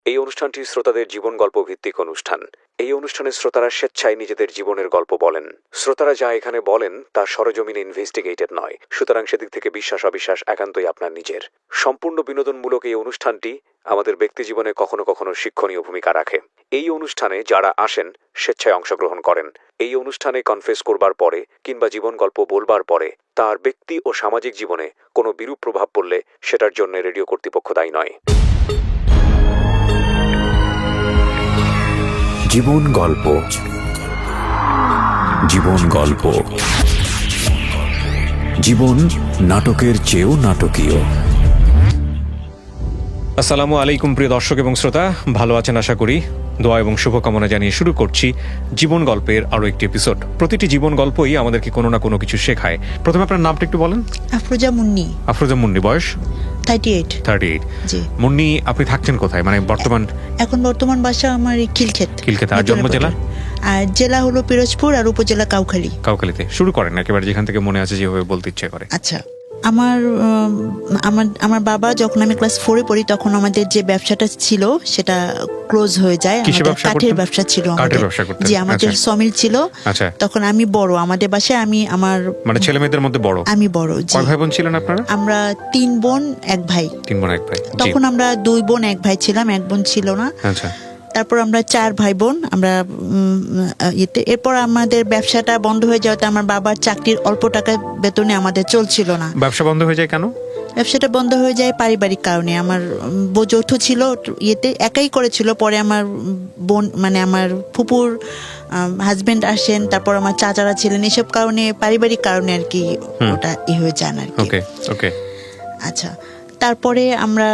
এই অনুষ্ঠানটি শ্রোতাদের জীবন গল্প ভিত্তিক অনুষ্ঠান। এই অনুষ্ঠানে শ্রোতারা স্বেচ্ছায় নিজেদের জীবনের গল্প বলেন। শ্রোতারা যা এখানে বলেন তা সরেজমিনে ইনভেস্টিগেটেড নয়, সুতরাং সেদিক থেকে বিশ্বাস অবিশ্বাস একান্তই আপনার নিজের। সম্পূর্ণ বিনোদনমূলক এই অনুষ্ঠানটি আমাদের ব্যক্তিজীবনে কখনো কখনো শিক্ষণীয় ভূমিকা রাখে। এই অনুষ্ঠানে যারা আসেন স্বেচ্ছায় অংশগ্রহণ করেন। এই অনুষ্ঠানে কনফেস করবার পরে কিংবা জীবন গল্প বলবার পরে তার ব্যক্তি ও সামাজিক জীবনে কোনো বিরূপ প্রভাব পড়লে সেটার জন্য রেডিও কর্তৃপক্ষ দায়ী নয়। জীবন গল্প, জীবন গল্প, জীবন নাটকের চেয়েও নাটকীয়। আসসালামু আলাইকুম প্রিয় দর্শক এবং শ্রোতা, ভালো আছেন আশা করি। দোয়া এবং শুভকামনা জানিয়ে শুরু করছি জীবন গল্পের আরও একটি এপিসোড। প্রতিটি জীবন গল্পই আমাদেরকে কোনো না কোনো কিছু শেখায়। প্রথমে আপনার নামটা একটু বলেন। আফরোজা মুন্নি। আফরোজা মুন্নি, বয়স 38। জি। মুন্নি, আপনি থাকছেন কোথায়, মানে বর্তমান বাসা আমার খিলক্ষেত। আর জন্ম জেলা? আর জেলা হলো পিরোজপুর আর উপজেলা কাউখালীতে। শুরু করেন একেবারে যেখান থেকে মনে আছে, যেভাবে বলতে ইচ্ছে করে। আচ্ছা, আমার বাবা যখন আমি ক্লাস 4-এ পড়ি তখন আমাদের যে ব্যবসাটা ছিল সেটা ক্লোজ হয়ে যায়। কাঠের ব্যবসা ছিল যে আমাদের সমিল ছিল। তখন আমি বড়, আমাদের বাসায় মানে ছেলে মেয়েদের মধ্যে বড় আমি বড়। কয় ভাই বোন ছিলেন আপনারা? আমরা 3 বোন 1 ভাই। তখন আমরা 2 বোন 1 ভাই ছিলাম, 1 বোন ছিল না। আচ্ছা। তারপর আমরা 4 ভাই বোন। এরপর আমাদের ব্যবসাটা বন্ধ হয়ে যাওয়াতে আমার বাবার চাকরির অল্প টাকা বেতনে আমাদের চলছিল না। ব্যবসা বন্ধ হয়ে যায় কেন? ব্যবসাটা বন্ধ হয়ে যায় পারিবারিক কারণে। আমার যৌথ ছিল, একাই করেছিল। পরে আমার বোন মানে আমার ফুপুর হাজবেন্ড আসেন, তারপর আমার চাচারা ছিলেন, এসব কারণে পারিবারিক কারণে আর কি ওটা হয়ে যান আর কি। ওকে। আচ্ছা, তারপরে আমরা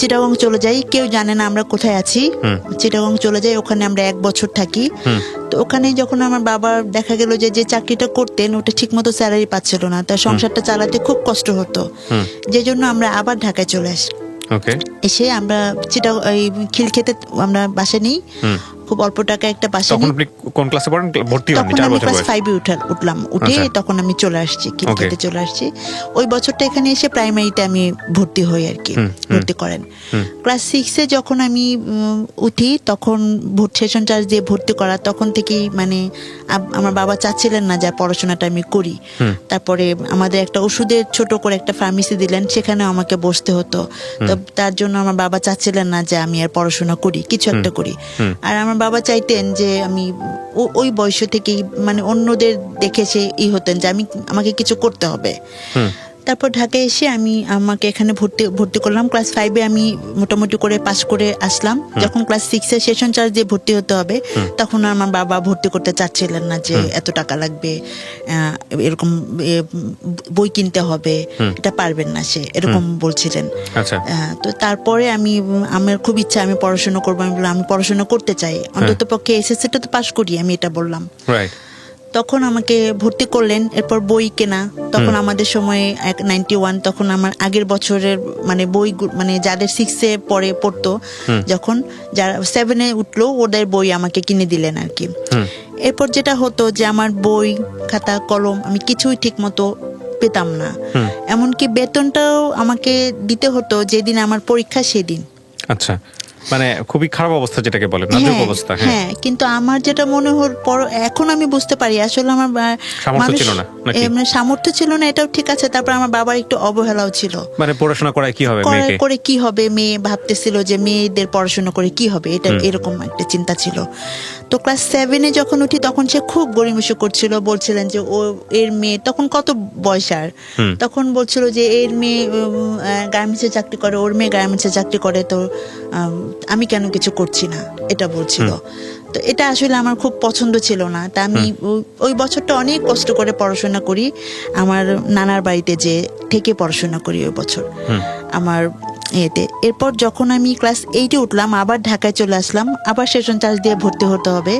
চিটাগং চলে যাই। কেউ জানে না আমরা কোথায় আছি। চিটাগং চলে যাই, ওখানে আমরা 1 বছর থাকি। তো ওখানে যখন আমার বাবা দেখা গেল যে চাকরিটা করতেন ওটা ঠিক মতো স্যালারি পাচ্ছিল না, তার সংসারটা চালাতে খুব কষ্ট হতো। যে জন্য আমরা আবার ঢাকায় চলে আসি। এসে আমরা খিলক্ষেতে আমরা বাসা নিই, খুব অল্প টাকা একটা বাসা নিই। কোন ক্লাসে পড়েন? ভর্তি হননি? তখন আমি ক্লাস 5-এ উঠলাম। তখন আমি চলে আসছি, খিলক্ষেতে চলে আসছি। ওই বছরটা এখানে এসে প্রাইমারিতে আমি ভর্তি হই আর কি, ভর্তি করেন। ক্লাস 6-এ যখন আমি উঠি তখন সেশন চার্জ দিয়ে ভর্তি করা, তখন থেকেই মানে আমার বাবা চাচ্ছিলেন না যে পড়াশোনাটা আমি করি। তারপরে আমাদের একটা ওষুধের ছোট করে একটা ফার্মেসি দিলেন, সেখানেও আমাকে বসতে হতো। তো তার জন্য আমার বাবা চাচ্ছিলেন না যে আমি আর পড়াশোনা করি, কিছু একটা করি। আর আমার বাবা চাইতেন যে আমি ওই বয়স থেকেই মানে অন্যদের দেখে সে হতেন যে আমাকে কিছু করতে হবে। তারপর ঢাকায় এসে আমাকে এখানে ভর্তি করলাম। ক্লাস 5-এ আমি মোটামুটি করে পাস করে আসলাম। যখন ক্লাস 6-এ সেশন চার্জ দিয়ে ভর্তি হতে হবে তখন আমার বাবা ভর্তি করতে চাচ্ছিলেন না, যে এত টাকা লাগবে, এরকম বই কিনতে হবে, এটা পারবেন না সে, এরকম বলছিলেন। তো তারপরে আমার খুব ইচ্ছা আমি পড়াশোনা করবো। আমি বললাম আমি পড়াশোনা করতে চাই, অন্তত পক্ষে এসএসসিটা তো পাস করি, আমি এটা বললাম। তখন আমাকে ভর্তি করলেন। এরপর বই কেনা, তখন আমাদের সময়ে 91, তখন আমার আগের বছরের মানে বই মানে যাদের 6-এ পড়তো, যখন যারা 7-এ উঠলো ওদের বই আমাকে কিনে দিলেন আর কি। এরপর যেটা হতো যে আমার বই খাতা কলম আমি কিছুই ঠিক মতো পেতাম না। এমনকি বেতনটাও আমাকে দিতে হতো যেদিন আমার পরীক্ষা সেদিন। আচ্ছা, মানে খুবই খারাপ অবস্থা, যেটাকে বলে নাজুক অবস্থা। হ্যাঁ, কিন্তু আমার যেটা মনে হল এখন আমি বুঝতে পারি আসলে আমার সামর্থ্য ছিল না, এটাও ঠিক আছে। তারপর আমার বাবার একটু অবহেলাও ছিল, মানে পড়াশোনা করে কি হবে, মেয়ে ভাবতেছিল যে মেয়েদের পড়াশোনা করে কি হবে, এটা এরকম একটা চিন্তা ছিল। তো ক্লাস 7-এ যখন উঠি তখন সে খুব গড়িমসি করছিল, বলছিলেন যে এর মেয়ে, তখন কত বয়স আর, তখন বলছিল যে এর মেয়ে গার্মেন্টসে চাকরি করে, ওর মেয়ে গার্মেন্টসে চাকরি করে, তো আমি কেন কিছু করছি না, এটা বলছিল। তো এটা আসলে আমার খুব পছন্দ ছিল না। তা আমি ওই বছরটা অনেক কষ্ট করে পড়াশোনা করি, আমার নানার বাড়িতে যে থেকে পড়াশোনা করি ওই বছর আমার এতে। এরপর যখন আমি ক্লাস 8-এ উঠলাম আবার ঢাকায় চলে আসলাম, আবার সেশন চার্জ দিয়ে ভর্তি হতে হবে।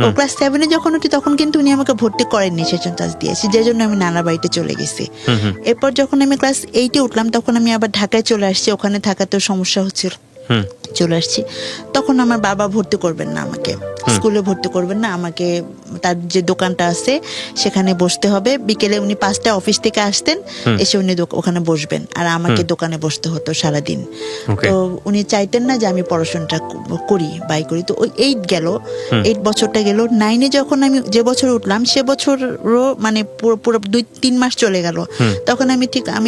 ও ক্লাস 7-এ যখন উঠি তখন কিন্তু উনি আমাকে ভর্তি করেননি, সেশন চার্জ দিয়েছি, যে জন্য আমি নানার বাড়িতে চলে গেছি। এরপর যখন আমি ক্লাস 8-এ উঠলাম তখন আমি আবার ঢাকায় চলে আসছি, ওখানে থাকাতেও সমস্যা হচ্ছিল। চলে আসছি। তখন আমার বাবা ভর্তি করবেন না আমাকে, স্কুলে ভর্তি করবেন না আমাকে, তার যে দোকানটা আছে সেখানে বসতে হবে। বিকেলে উনি 5টায় অফিস থেকে আসতেন, এসে উনি ওখানে বসবেন, আর আমাকে দোকানে বসতে হতো সারাদিন। তো উনি চাইতেন না যে আমি পড়াশোনাটা করি বাই করি। তো ওই 8 বছরটা গেল। 9-এ যখন আমি যে বছর উঠলাম সে বছরও মানে পুরো 2-3 মাস চলে গেল। তখন আমি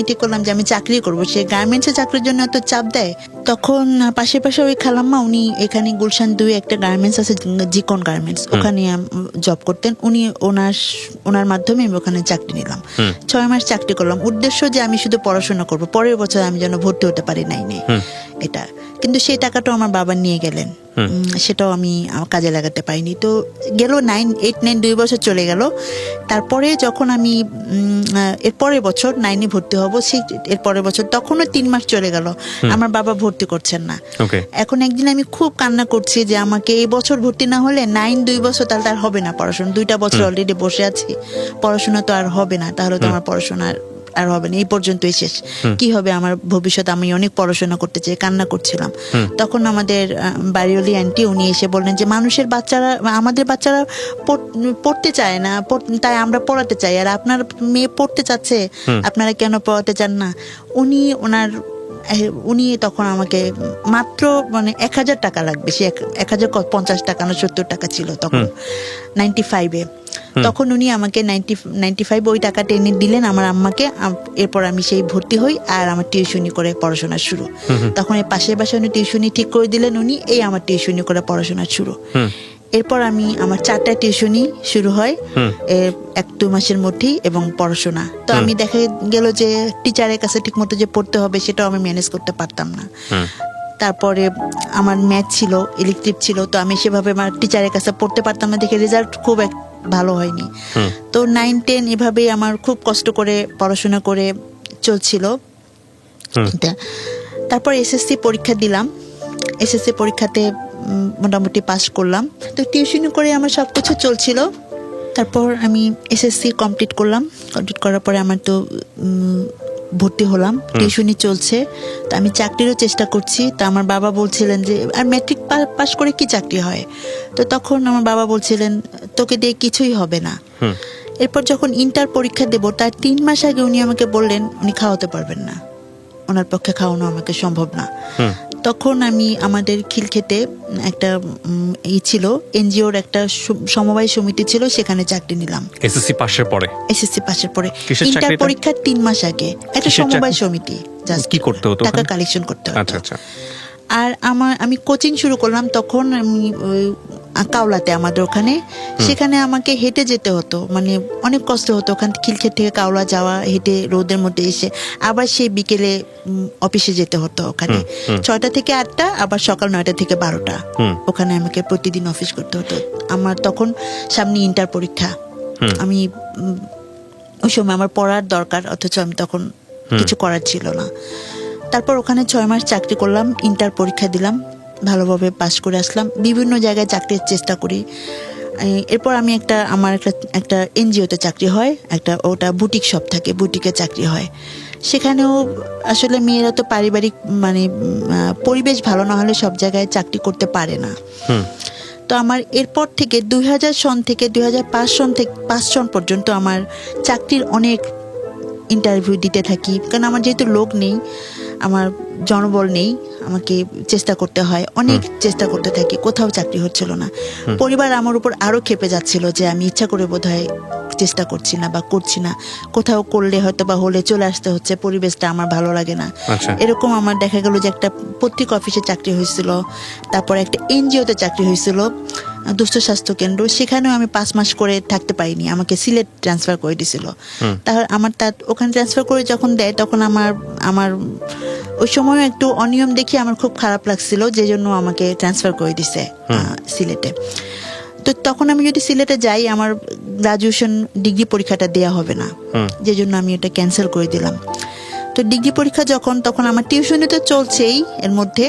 ঠিক করলাম যে আমি চাকরি করব। সে গার্মেন্টসে চাকরির জন্য এত চাপ দেয়। তখন পাশে ওই খালাম্মা, উনি এখানে গুলশান 2 একটা গার্মেন্টস আছে, জিকন গার্মেন্টস, ওখানে জব করতেন উনি। ওনার মাধ্যমে আমি ওখানে চাকরি নিলাম। 6 মাস চাকরি করলাম, উদ্দেশ্য যে আমি শুধু পড়াশোনা করব, পরের বছর আমি যেন ভর্তি হতে পারি নাইনে, এটা। কিন্তু সেই টাকাটাও আমার বাবা নিয়ে গেলেন, সেটাও আমি কাজে লাগাতে পারিনি। তো গেল 8-9 2 বছর চলে গেল। তারপরে যখন আমি এর পরের বছর 9-এ ভর্তি হব, সেই এর পরের বছর তখনও 3 মাস চলে গেল, আমার বাবা ভর্তি করছেন না। এখন একদিন আমি খুব কান্না করছি যে আমাকে এই বছর ভর্তি না হলে 9 2 বছর তাহলে আর হবে না পড়াশোনা। 2টা বছর অলরেডি বসে আছি, পড়াশোনা তো আর হবে না, তাহলে তো আমার পড়াশোনা আর হবে না, এই পর্যন্তই শেষ। কি হবে আমার ভবিষ্যৎ? আমি অনেক পড়াশোনা করতে চাই, কান্না করছিলাম। তখন আমাদের বাড়িওয়ালি আন্টি উনি এসে বললেন যে মানুষের বাচ্চারা, আমাদের বাচ্চারা পড়তে চায় না, তাই আমরা পড়াতে চাই, আর আপনার মেয়ে পড়তে চাচ্ছে, আপনারা কেন পড়াতে চান না? উনি তখন আমাকে মাত্র মানে 1000 টাকা লাগবে, সে 1050 টাকা না 70 টাকা ছিল তখন 95-এ। তখন উনি আমাকে 95 ওই টাকাটা এনে দিলেন আমার আম্মাকে। এরপর আমি সেই ভর্তি হই, আর আমার টিউশনি করে পড়াশোনা শুরু। তখন এই পাশের বাসায় উনি টিউশনি ঠিক করে দিলেন উনি, এই আমার টিউশনি করে পড়াশোনা শুরু। এরপর আমার 4টা টিউশনি শুরু হয় 1-2 মাসের মধ্যেই, এবং পড়াশোনা। তো আমি দেখা গেল যে টিচারের কাছে ঠিক মতো যে পড়তে হবে সেটাও আমি ম্যানেজ করতে পারতাম না। তারপরে আমার ম্যাথ ছিল, ইলেকট্রিক ছিল, তো আমি সেভাবে আমার টিচারের কাছে পড়তে পারতাম না দেখে রেজাল্ট খুব ভালো হয়নি। তো 9-10 এভাবেই আমার খুব কষ্ট করে পড়াশোনা করে চলছিল। তারপর এসএসসি পরীক্ষা দিলাম, এসএসসি পরীক্ষাতে মোটামুটি পাস করলাম। তো টিউশনি করে আমার সবকিছু চলছিল। তারপর আমি এসএসসি কমপ্লিট করলাম, কমপ্লিট করার পরে আমার তো ভর্তি হলাম, টিউশনি চলছে। তো আমি চাকরিরও চেষ্টা করছি। তো আমার বাবা বলছিলেন যে আর ম্যাট্রিক পাস করে কি চাকরি হয়? তো তখন আমার বাবা বলছিলেন তোকে দিয়ে কিছুই হবে না। এরপর যখন ইন্টার পরীক্ষা দেব তার 3 মাস আগে উনি আমাকে বললেন উনি খাওয়াতে পারবেন না, ওনার পক্ষে খাওয়ানো আমাকে সম্ভব না। তখন আমি আমাদের খিলক্ষেতে একটা ছিল এনজিওর একটা সমবায় সমিতি ছিল, সেখানে চাকরি নিলাম। এসএসসি পাশের পরে ইন্টার পরীক্ষার 3 মাস আগে একটা সমবায় সমিতি, জাস্ট কি করতে হতো? টাকা কালেকশন করতে হতো। আচ্ছা। আর আমি কোচিং শুরু করলাম তখন আমি কাওলাতে, আমাদের ওখানে, সেখানে আমাকে হেঁটে যেতে হতো, মানে অনেক কষ্ট হতো ওখান খিলক্ষেত থেকে কাওলা যাওয়া, হেঁটে রোদের মধ্যে এসে আবার সেই বিকেলে অফিসে যেতে হতো। ওখানে 6টা থেকে 8টা, আবার সকাল 9টা থেকে 12টা, ওখানে আমাকে প্রতিদিন অফিস করতে হতো। আমার তখন সামনে ইন্টার পরীক্ষা, আমি ওই সময় আমার পড়ার দরকার, অথচ আমি তখন কিছু করার ছিল না। তারপর ওখানে 6 মাস চাকরি করলাম, ইন্টার পরীক্ষা দিলাম, ভালোভাবে পাস করে আসলাম। বিভিন্ন জায়গায় চাকরির চেষ্টা করি। এরপর আমি আমার একটা এনজিওতে চাকরি হয়, ওটা বুটিক শপ থাকে, বুটিকে চাকরি হয়। সেখানেও আসলে মেয়েরা তো পারিবারিক মানে পরিবেশ ভালো না হলে সব জায়গায় চাকরি করতে পারে না। তো আমার এরপর থেকে 2000 সন থেকে 2005 সন পর্যন্ত আমার চাকরির অনেক ইন্টারভিউ দিতে থাকি, কারণ আমার যেহেতু লোক নেই, আমার জনবল নেই, আমাকে চেষ্টা করতে হয়, অনেক চেষ্টা করতে থাকি, কোথাও চাকরি হচ্ছিল না। পরিবার আমার উপর আরো ক্ষেপে যাচ্ছিল যে আমি ইচ্ছা করে বোধহয় চেষ্টা করছি না বা করছি না, কোথাও করলে হয়তো বা হলে চলে আসতে হচ্ছে, পরিবেশটা আমার ভালো লাগে না। এরকম আমার দেখা গেল যে একটা পত্রিকা অফিসে চাকরি হয়েছিল, তারপরে একটা এনজিওতে চাকরি হয়েছিল, দুস্থ স্বাস্থ্য কেন্দ্র, সেখানেও আমি 5 মাস করে থাকতে পারিনি, আমাকে সিলেট ট্রান্সফার করে দিয়েছিল। তাহলে ওখানে ট্রান্সফার করে যখন দেয় তখন আমার ওই সময় একটু অনিয়ম দেখে আমার খুব খারাপ লাগছিল, যে জন্য আমাকে ট্রান্সফার করে দিছে সিলেটে। তো তখন আমি যদি সিলেটে যাই আমার গ্রাজুয়েশন ডিগ্রি পরীক্ষাটা দেয়া হবে না, যে জন্য আমি এটা ক্যান্সেল করে দিলাম। তো ডিগ্রি পরীক্ষা তখন আমার টিউশনি তো চলছেই, এর মধ্যে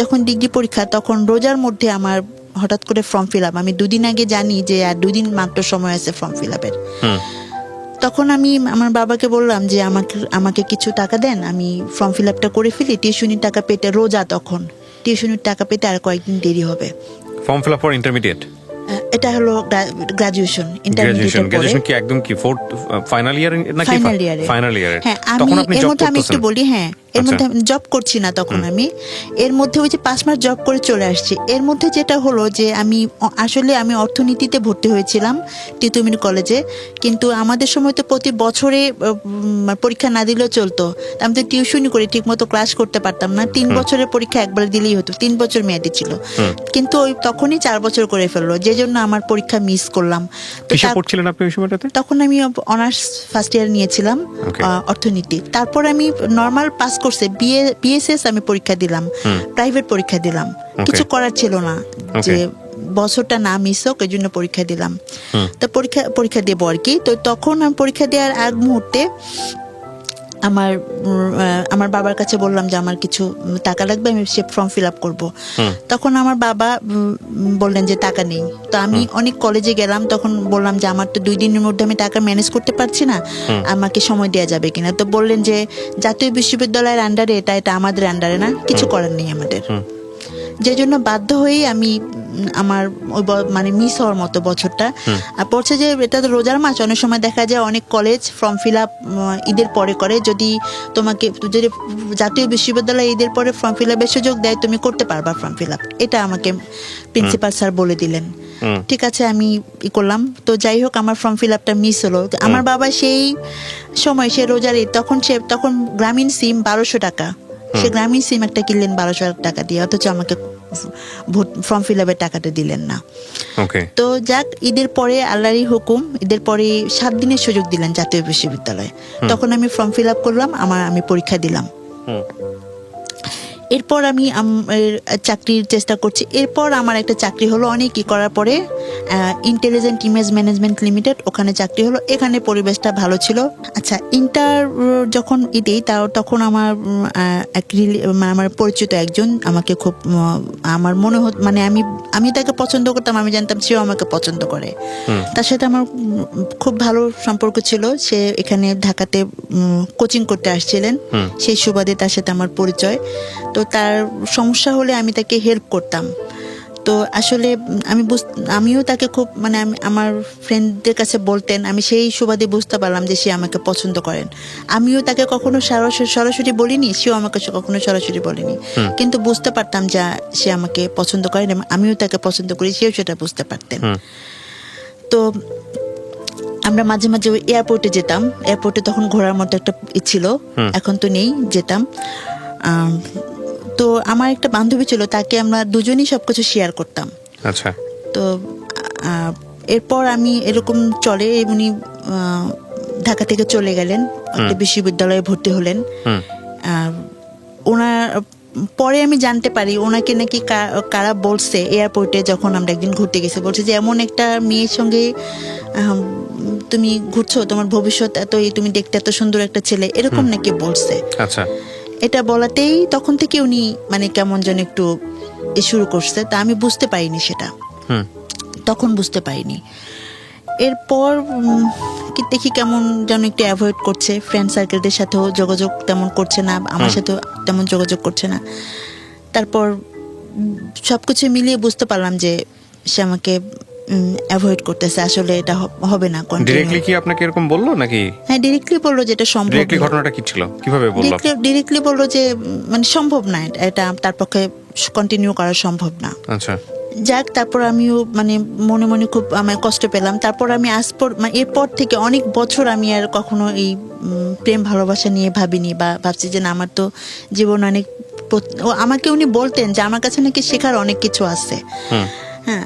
যখন ডিগ্রি পরীক্ষা তখন রোজার মধ্যে আমার হঠাৎ করে ফর্ম ফিল আপ, আমি 2 দিন আগে জানি যে আর 2 দিন মাত্র সময় আছে ফর্ম ফিল আপের। তখন আমি আমার বাবাকে বললাম যে আমাকে কিছু টাকা দেন, আমি ফর্ম ফিল আপটা করে ফেলি, টিউশনির টাকা পেটে, রোজা তখন টিউশনের টাকা পেতে আর কয়েকদিন দেরি হবে। Form fill up for intermediate, এটা হলো গ্রাজুয়েশন। গ্রাজুয়েশন কি একদম কি ফোর্থ ফাইনাল ইয়ার নাকি ফাইনাল ইয়ারে? হ্যাঁ, তখন আমি আপনি এর জব মধ্যে আমি একটু করতেছেন? বলি, হ্যাঁ এর মধ্যে আমি জব করছি না তখন, আমি এর মধ্যে ওই যে 5 মাস জব করে চলে আসছি। এর মধ্যে যেটা হলো যে আমি আসলে আমি অর্থনীতিতে ভর্তি হয়েছিলাম তিতুমির কলেজে, কিন্তু আমাদের সময় তো প্রতি বছরে পরীক্ষা না দিলেও চলতো। আমি তো টিউশনই করে ঠিক মতো ক্লাস করতে পারতাম না। 3 বছরের পরীক্ষা একবার দিলেই হতো, 3 বছর মেয়াদি ছিল, কিন্তু ওই তখনই 4 বছর করে ফেললো, যে জন্য আমার পরীক্ষা মিস করলাম। তো কিসে পড়ছিলেন আপনি ওই সময়টাতে? তখন আমি অনার্স ফার্স্ট ইয়ার নিয়েছিলাম অর্থনীতি। তারপর আমি নর্মাল পাস করছে বিএসএস আমি পরীক্ষা দিলাম, প্রাইভেট পরীক্ষা দিলাম, কিছু করার ছিল না যে বছরটা না মিস হোক, এই জন্য পরীক্ষা দিলাম। তো পরীক্ষা দেবো আর কি। তো তখন আমি পরীক্ষা দেওয়ার আগ মুহূর্তে আমার বাবার কাছে বললাম যে আমার কিছু টাকা লাগবে, আমি সে ফর্ম ফিল আপ করবো। তখন আমার বাবা বললেন যে টাকা নেই। তো আমি অনেক কলেজে গেলাম, তখন বললাম যে আমার তো 2 দিনের মধ্যে আমি টাকা ম্যানেজ করতে পারছি না, আমাকে সময় দেওয়া যাবে কিনা। তো বললেন যে জাতীয় বিশ্ববিদ্যালয়ের আন্ডারে এটা আমাদের আন্ডারে না, কিছু করার নেই আমাদের। যে জন্য বাধ্য হয়েই আমি আমার ওই মানে মিস হওয়ার মতো বছরটা আর পড়ছে যে এটা তো রোজার মাস, অনেক সময় দেখা যায় অনেক কলেজ ফর্ম ফিল আপ ঈদের পরে করে। যদি জাতীয় বিশ্ববিদ্যালয় ঈদের পরে ফর্ম ফিল আপের সুযোগ দেয়, তুমি করতে পারবা ফর্ম ফিল আপ, এটা আমাকে প্রিন্সিপাল স্যার বলে দিলেন। ঠিক আছে, আমি করলাম। তো যাই হোক, আমার ফর্ম ফিল আপটা মিস হলো। আমার বাবা সেই সময়, সে রোজার ঈদ, তখন গ্রামীণ সিম 1200 টাকা, সে গ্রামীণ সিম একটা কিনলেন 1200 টাকা দিয়ে, অথচ আমাকে ফর্ম ফিল আপের টাকাটা দিলেন না। তো যাক, ঈদের পরে আল্লাহরই হুকুম, ঈদের পরে 7 দিনের সুযোগ দিলেন জাতীয় বিশ্ববিদ্যালয়ে। তখন আমি ফর্ম ফিল আপ করলাম, আমি পরীক্ষা দিলাম। এরপর আমি চাকরির চেষ্টা করছি। এরপর আমার একটা চাকরি হলো অনেক কি করার পরে, ইন্টেলিজেন্ট ইমেজ ম্যানেজমেন্ট লিমিটেড, ওখানে চাকরি হলো। এখানে পরিবেশটা ভালো ছিল। আচ্ছা, ইন্টার যখন দিই তখন আমার পরিচিত একজন আমাকে খুব আমার মনে হতো, মানে আমি তাকে পছন্দ করতাম, আমি জানতাম সেও আমাকে পছন্দ করে। তার সাথে আমার খুব ভালো সম্পর্ক ছিল। সে এখানে ঢাকাতে কোচিং করতে আসছিলেন, সেই সুবাদে তার সাথে আমার পরিচয়। তো তার সমস্যা হলে আমি তাকে হেল্প করতাম। তো আসলে আমিও তাকে খুব, মানে আমার ফ্রেন্ডদের কাছে বলতেন, আমি সেই সুবাদে বুঝতে পারলাম যে সে আমাকে পছন্দ করেন। আমিও তাকে কখনো সরাসরি বলিনি, সেও আমাকে কখনো সরাসরি বলেনি, কিন্তু বুঝতে পারতাম যে সে আমাকে পছন্দ করেন এবং আমিও তাকে পছন্দ করি, সেও সেটা বুঝতে পারতেন। তো আমরা মাঝে মাঝে ওই এয়ারপোর্টে যেতাম। এয়ারপোর্টে তখন ঘোরার মতো একটা ছিল, এখন তো নেই, যেতাম। তো আমার একটা বান্ধবী ছিল, তাকে আমরা দুজনেই সবকিছু শেয়ার করতাম। আচ্ছা। তো এরপর আমি এরকম চলে, উনি ঢাকা থেকে চলে গেলেন, একটা বিশ্ববিদ্যালয়ে ভর্তি হলেন। ওনার পরে আমি জানতে পারি ওনাকে নাকি কারা বলছে, এয়ারপোর্টে যখন আমরা একদিন ঘুরতে গেছি, বলছে যে এমন একটা মেয়ের সঙ্গে তুমি ঘুরছো, তোমার ভবিষ্যৎ তুমি দেখতে এত সুন্দর একটা ছেলে, এরকম নাকি বলছে। আচ্ছা। এটা বলাতেই তখন থেকে উনি মানে কেমন যেন একটু শুরু করছে। তা আমি বুঝতে পারিনি সেটা, তখন বুঝতে পারিনি। এরপর দেখি কেমন যেন একটু অ্যাভয়েড করছে, ফ্রেন্ড সার্কেলদের সাথেও যোগাযোগ তেমন করছে না, আমার সাথেও তেমন যোগাযোগ করছে না। তারপর সবকিছু মিলিয়ে বুঝতে পারলাম যে সে আমাকে অ্যাভয়েড করতেছে, আসলে এটা হবে না। ডাইরেক্টলি কি আপনাকে এরকম বললো নাকি? হ্যাঁ, ডাইরেক্টলি বললো যে এটা সম্ভব। ডাইরেক্টলি ঘটনাটা কি ছিল, কিভাবে বললো? ডাইরেক্টলি বললো যে মানে সম্ভব না, এটা তার পক্ষে কন্টিনিউ করা সম্ভব না। আচ্ছা। যাক, তারপর আমিও মানে মনে মনে খুব আমার কষ্ট পেলাম। তারপর আমি এরপর থেকে অনেক বছর আমি আর কখনো এই প্রেম ভালোবাসা নিয়ে ভাবিনি, বা ভাবছি যে না, আমার তো জীবন অনেক। আমাকে উনি বলতেন যে আমার কাছে নাকি শেখার অনেক কিছু আছে। হ্যাঁ,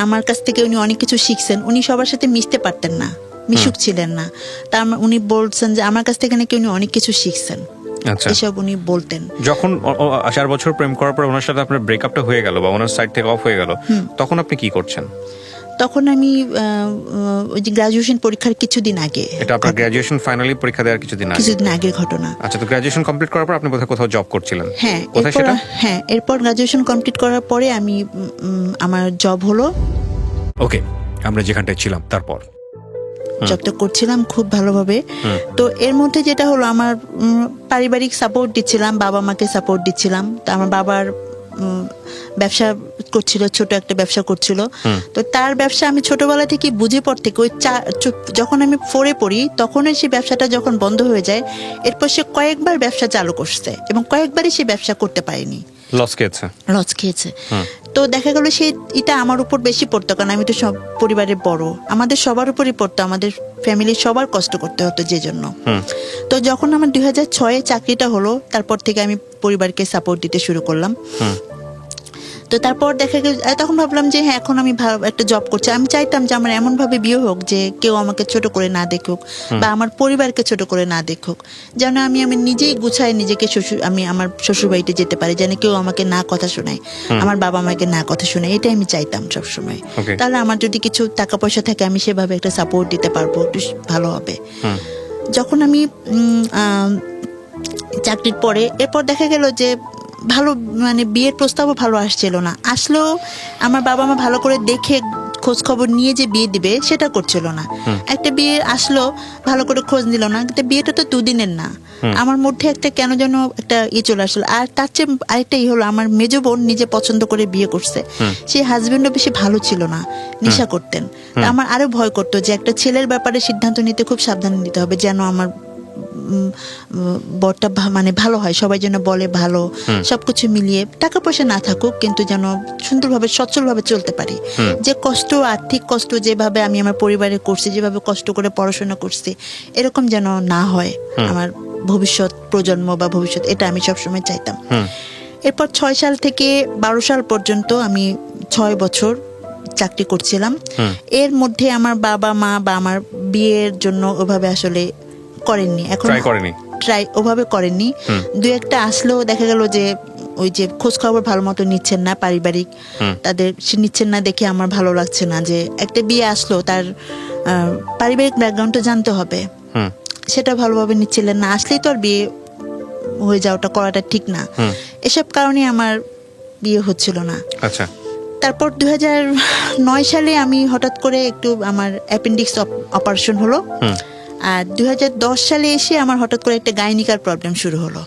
আমার কাছ থেকে উনি অনেক কিছু শিখছেন। উনি সবার সাথে মিশতে পারতেন না, মিশুক ছিলেন না। তার উনি বলছেন যে আমার কাছ থেকে নাকি উনি অনেক কিছু শিখছেন, এসব উনি বলতেন। যখন 4 বছর প্রেম করার পর ওনার সাথে আপনার ব্রেকআপটা হয়ে গেল বা ওনার সাইড থেকে অফ হয়ে গেল, তখন আপনি কি করছেন? তখন আমি ওই যে গ্রাজুয়েশন পরীক্ষার কিছুদিন আগে, এটা আপনার গ্রাজুয়েশন ফাইনালি পরীক্ষা দেওয়ার কিছুদিন আগের ঘটনা। আচ্ছা, তো গ্রাজুয়েশন কমপ্লিট করার পর আপনি কোথাও জব করছিলেন? হ্যাঁ, কোথায় সেটা? হ্যাঁ, এরপর গ্রাজুয়েশন কমপ্লিট করার পরে আমি আমার জব হলো। ওকে, আমরা যেখানটায় ছিলাম তারপর জবটা করছিলাম খুব ভালোভাবে। তো এর মধ্যে যেটা হলো, আমার পারিবারিক সাপোর্ট দিচ্ছিলাম, বাবা মাকে সাপোর্ট দিচ্ছিলাম। তো আমার বাবার ব্যবসা করছিল, ছোট একটা ব্যবসা করছিল। তো তার ব্যবসা আমি ছোটবেলা থেকে বুঝে পর থেকে ওই যখন আমি 4-এ পড়ি তখনই সেই ব্যবসাটা যখন বন্ধ হয়ে যায়, এরপর সে কয়েকবার ব্যবসা চালু করছে এবং কয়েকবারই সে ব্যবসা করতে পারেনি, লস খেয়েছে। তো দেখা গেল সে এটা আমার উপর বেশি পড়তো, কারণ আমি তো সব পরিবারের বড়, আমাদের সবার উপরই পড়তো, আমাদের ফ্যামিলির সবার কষ্ট করতে হতো যে জন্য। তো যখন আমার 2006-এ চাকরিটা হলো, তারপর থেকে আমি পরিবারকে সাপোর্ট দিতে শুরু করলাম। তো তারপর দেখা গেল, তখন ভাবলাম যে হ্যাঁ, এখন আমি একটা জব করছি, আমি চাইতাম যে আমার এমন ভাবে বিয়ে হোক যে কেউ আমাকে ছোট করে না দেখুক বা আমার পরিবারকে ছোট করে না দেখুক, যেন আমি নিজেই গুছাই নিজেকে আমি আমার শ্বশুর বাড়িতে যেতে পারি, যেন কেউ আমাকে না কথা শোনায়, আমার বাবা মাকে না কথা শোনায়, এটাই আমি চাইতাম সবসময়। তাহলে আমার যদি কিছু টাকা পয়সা থাকে আমি সেভাবে একটা সাপোর্ট দিতে পারবো, একটু ভালো হবে। যখন আমি চাকরির পরে এরপর দেখা গেল যে ভালো বিয়ের প্রস্তাবও ভালো আসছিল না, আসলেও আমার বাবা মা ভালো করে দেখে খোঁজ খবর নিয়ে যে বিয়ে দিবে সেটা করছিল না। একটা বিয়ে আসলো, ভালো করে খোঁজ নিল না, কিন্তু বিয়েটা তো 2 দিনের না। আমার মধ্যে একটা কেন যেন একটা চলে আসলো। আর তার চেয়ে আরেকটা হলো, আমার মেজো বোন নিজে পছন্দ করে বিয়ে করছে, সেই হাজবেন্ডও বেশি ভালো ছিল না, নেশা করতেন। আমার আরো ভয় করতো যে একটা ছেলের ব্যাপারে সিদ্ধান্ত নিতে খুব সাবধানে নিতে হবে, যেন আমার বরটা ভালো হয়, সবাই যেন বলে ভালো, সবকিছু মিলিয়ে টাকা পয়সা না থাকুক কিন্তু যেন সুন্দরভাবে সচ্ছলভাবে চলতে পারি। যে কষ্ট, আর্থিক কষ্ট যেভাবে আমি আমার পরিবারে করছি, যেভাবে কষ্ট করে পড়াশোনা করছি, এরকম যেন না হয় আমার ভবিষ্যৎ প্রজন্ম বা ভবিষ্যৎ, এটা আমি সবসময় চাইতাম। এরপর 6 সাল থেকে 12 সাল পর্যন্ত আমি 6 বছর চাকরি করছিলাম। এর মধ্যে আমার বাবা মা বা আমার বিয়ের জন্য ওভাবে আসলে করেননি, এখন ট্রাই ওভাবে করেননি। 2-একটা আসলেও দেখা গেল যে ওই যে খোঁজ খবর ভালো মতো নিচ্ছেন না, পারিবারিক তাদের নিচ্ছেন না, দেখে আমার ভালো লাগছে না যে একটা বিয়ে আসলো, তার পারিবারিক ব্যাকগ্রাউন্ডটা জানতে হবে, সেটা ভালোভাবে নিচ্ছিলেন না। আসলেই তো আর বিয়ে হয়ে যাওয়াটা করাটা ঠিক না, এসব কারণে আমার বিয়ে হচ্ছিল না। আচ্ছা। তারপর 2009 সালে আমি হঠাৎ করে একটু আমার অ্যাপেন্ডিক্স অপারেশন হলো। আর 2010 সালে এসে আমার হঠাৎ করে একটা গাইনিকার প্রবলেম শুরু হলো।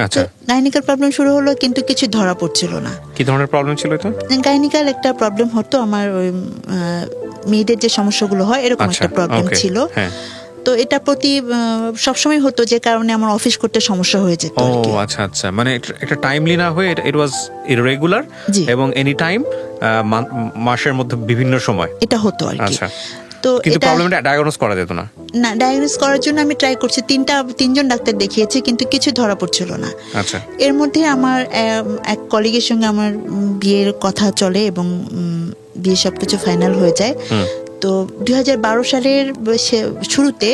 আচ্ছা। গাইনিকার প্রবলেম শুরু হলো, কিন্তু কিছু ধরা পড়ছিল না। কি ধরনের প্রবলেম ছিল এটা? গাইনিকার একটা প্রবলেম হতো, আমার ওই মেয়েদের যে সমস্যাগুলো হয় এরকম একটা প্রবলেম ছিল। তো এটা প্রতি সবসময় হতো, যে কারণে আমার অফিস করতে সমস্যা হয়ে যেত। আচ্ছা আচ্ছা, মানে একটা টাইমলি না হয়ে ইট ওয়াজ ইররেগুলার এবং এনি টাইম, মাসের মধ্যে বিভিন্ন সময় এটা হতো আর কি। আচ্ছা। তো কিন্তু প্রবলেমটা ডায়াগনোজ করা যেত না? না, ডায়াগনোজ করার জন্য আমি ট্রাই করছি, 3জন ডাক্তার দেখিয়েছি, কিন্তু কিছু ধরা পড়ছিল না। আচ্ছা। এর মধ্যে আমার এক কলিগের সঙ্গে আমার বিয়ের কথা চলে এবং বিয়ে সবকিছু ফাইনাল হয়ে যায়। তো 2012 সালের শুরুতে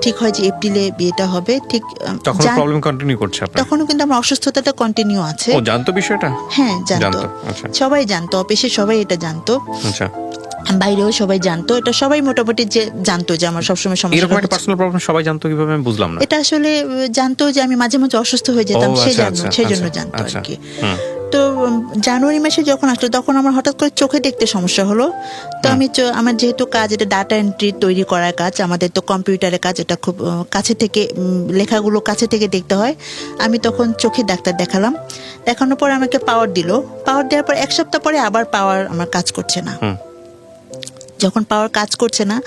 ঠিক হয় যে এপ্রিলে বিয়েটা হবে। ঠিক তখন প্রবলেম কন্টিনিউ করছে আপনার? তখনও কিন্তু আমার অসুস্থতাটা কন্টিনিউ আছে। ও জানতো বিষয়টা? হ্যাঁ জানতো, সবাই জানতো, অফিসে সবাই এটা জানতো। আচ্ছা। বাইরেও সবাই জানতো, এটা সবাই মোটামুটি যে জানতো যে আমার সবসময় সমস্যা। এরকম একটা পার্সোনাল প্রবলেম সবাই জানতো কিভাবে আমি বুঝলাম না। এটা আসলে জানতো যে আমি মাঝে মাঝে অসুস্থ হয়ে যেতাম, সেজন্য জানতো আর কি। তো জানুয়ারি মাসে যখন আসলো তখন আমার হঠাৎ করে চোখে দেখতে সমস্যা হলো। তো আমি আমার যেহেতু কাজ এটা ডাটা এন্ট্রি তৈরি করার কাজ, আমাদের তো কম্পিউটারের কাজ, এটা খুব কাছে থেকে লেখাগুলো কাছে থেকে দেখতে হয়। আমি তখন চোখে ডাক্তার দেখালাম, দেখানোর পর আমাকে পাওয়ার দিল। পাওয়ার দেওয়ার পর 1 সপ্তাহ পরে আবার পাওয়ার আমার কাজ করছে না। যখন পাওয়ার কাজ করছে না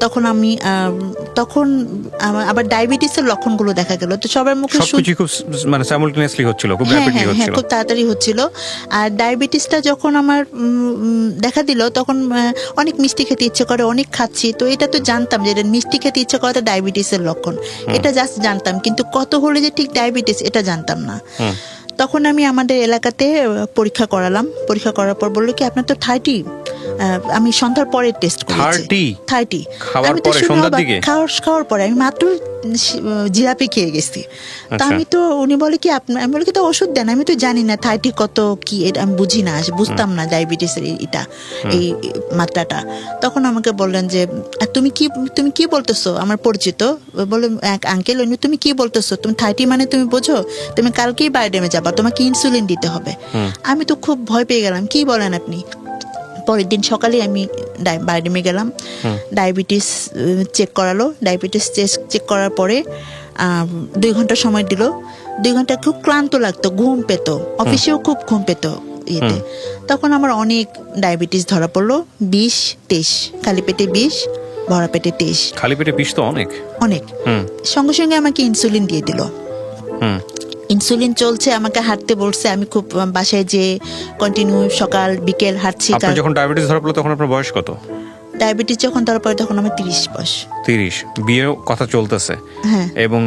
তখন আমি আবার ডায়াবেটিসের লক্ষণগুলো দেখা গেল। তো সবার মুখে মানে সাইমultaneously হচ্ছিল, খুব র‍্যাপিডলি হচ্ছিল, খুব তাড়াতাড়ি হচ্ছিল। আর ডায়াবেটিসটা যখন আমার দেখা দিল তখন অনেক মিষ্টি খেতে ইচ্ছে করে, অনেক খাচ্ছি। তো এটা তো জানতাম যে এটা মিষ্টি খেতে ইচ্ছে করাটা ডায়াবেটিসের লক্ষণ, এটা জাস্ট জানতাম, কিন্তু কত হলে যে ঠিক ডায়াবেটিস এটা জানতাম না। তখন আমি আমাদের এলাকাতে পরীক্ষা করালাম। পরীক্ষা করার পর বললো কি আপনার তো 30। আমি সন্ধ্যার পরে টেস্ট করেছি। 30 খাওয়ার পরে, সন্ধ্যার দিকে খাওয়ার পরে আমি মাত্র জিলাপি খেয়ে গেছি। তা আমি তো, উনি বলে কি আমি বলি কি তো ওষুধ দেন। আমি তো জানি না 30 কত কি, এটা আমি বুঝি না, বুঝতাম না ডায়াবেটিসের এটা এই মাত্রাটা। তখন আমাকে বললেন যে তুমি কি বলতেছো, আমার পরিচিত বলে এক আঙ্কেল, তুমি কি বলতেছো, তুমি 30 মানে তুমি বোঝো, তুমি কালকেই বায়োডেমে যাবা, তোমাকে ইনসুলিন দিতে হবে। আমি তো খুব ভয় পেয়ে গেলাম, কি বলেন আপনি। পরের দিন সকালে আমি বায়োডেমে গেলাম, ডায়াবেটিস চেক করালো। ডায়াবেটিস চেক করার পরে 2 ঘন্টা সময় দিল। 2 ঘন্টা খুব ক্লান্ত লাগতো, ঘুম পেত, অফিসেও খুব ঘুম পেত ইয়েতে। তখন আমার অনেক ডায়াবেটিস ধরা পড়লো, 20-23, খালি পেটে 20, ভরা পেটে 23। খালি পেটে 20 তো অনেক। অনেক। সঙ্গে সঙ্গে আমাকে ইনসুলিন দিয়ে দিল। ইনসুলিন চলছে, আমাকে হাঁটতে বলছে, আমি খুব বাসায় যে কন্টিনিউ সকাল বিকেল হাঁটছি। আপনার যখন ডায়াবেটিস ধরা পড়লো তখন আপনার বয়স কত? ডায়াবেটিস যখন ধরা পড়ে তখন আমার 30 বয়স। 30। বিয়ে কথা চলতেছে, হ্যাঁ। এবং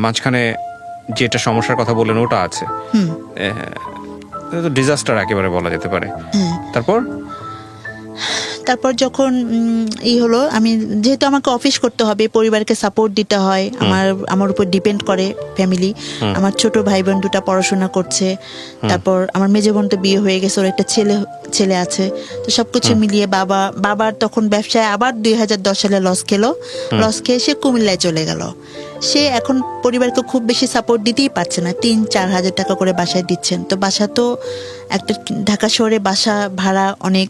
মাঝখানে যেটা সমস্যার কথা বললেন ওটা আছে, ডিজাস্টার একেবারে বলা যেতে পারে। তারপর যখন হলো, আমি যেহেতু আমাকে অফিস করতে হবে, পরিবারকে সাপোর্ট দিতে হয়, আমার উপর ডিপেন্ড করে ফ্যামিলি। আমার ছোট ভাই বোন 2টা পড়াশোনা করছে, তারপর আমার মেজো বোন তো বিয়ে হয়ে গেছে, ওর একটা ছেলে আছে। তো সবকিছু মিলিয়ে বাবার তখন ব্যবসায় আবার 2010 সালে লস খেয়ে সে কুমিল্লায় চলে গেল। সে এখন পরিবারকে খুব বেশি সাপোর্ট দিতেই পারছে না, 3-4 হাজার টাকা করে বাসায় দিচ্ছেন। তো বাসা তো একটা ঢাকা শহরে বাসা ভাড়া অনেক,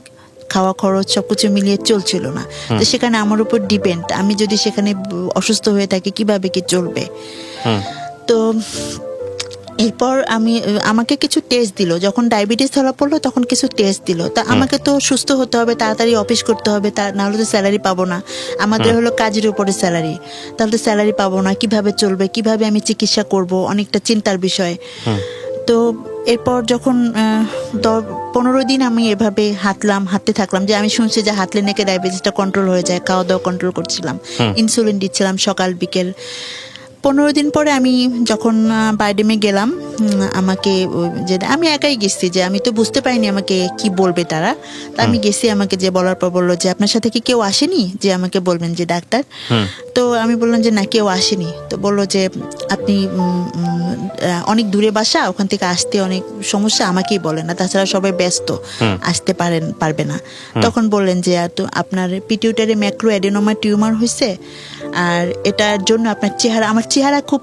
খাওয়া খরচ সবকিছু মিলিয়ে চলছিল না। তো সেখানে আমার উপর ডিপেন্ড, আমি যদি সেখানে অসুস্থ হয়ে থাকি কিভাবে কি চলবে। তো এরপর আমাকে কিছু টেস্ট দিল, যখন ডায়াবেটিস ধরা পড়লো তখন কিছু টেস্ট দিল। তা আমাকে তো সুস্থ হতে হবে, তাড়াতাড়ি অফিস করতে হবে, নাহলে তো স্যালারি পাবো না। আমাদের হলো কাজের উপরে স্যালারি, তাহলে তো স্যালারি পাবো না, কিভাবে চলবে, কিভাবে আমি চিকিৎসা করব, অনেকটা চিন্তার বিষয়। তো এরপর যখন 15 দিন আমি এভাবে হাঁটতে থাকলাম, যে আমি শুনছি যে হাঁটলে নাকি ডায়াবেটিসটা কন্ট্রোল হয়ে যায়, খাওয়া দাওয়া কন্ট্রোল করছিলাম, ইনসুলিন দিচ্ছিলাম সকাল বিকেল। 15 দিন পরে আমি যখন বাইডেমে গেলাম, আমাকে যে আমি একাই গেছি, যে আমি তো বুঝতে পারিনি আমাকে কি বলবে তারা। তা আমি গেছি, আমাকে যে বলার পর বললো যে আপনার সাথে কি কেউ আসেনি যে আমাকে বলবেন যে ডাক্তার। তো আমি বললাম যে না, কেউ আসেনি। তো বললো যে আপনি অনেক দূরে বাসা, ওখান থেকে আসতে অনেক সমস্যা, আমাকেই বলেন না, তাছাড়া সবাই ব্যস্ত, আসতে পারবে না। তখন বললেন যে আপনার পিটিউটারি ম্যাক্রো অ্যাডেনোমা টিউমার হয়েছে, আর এটার জন্য আপনার আমার চেহারা খুব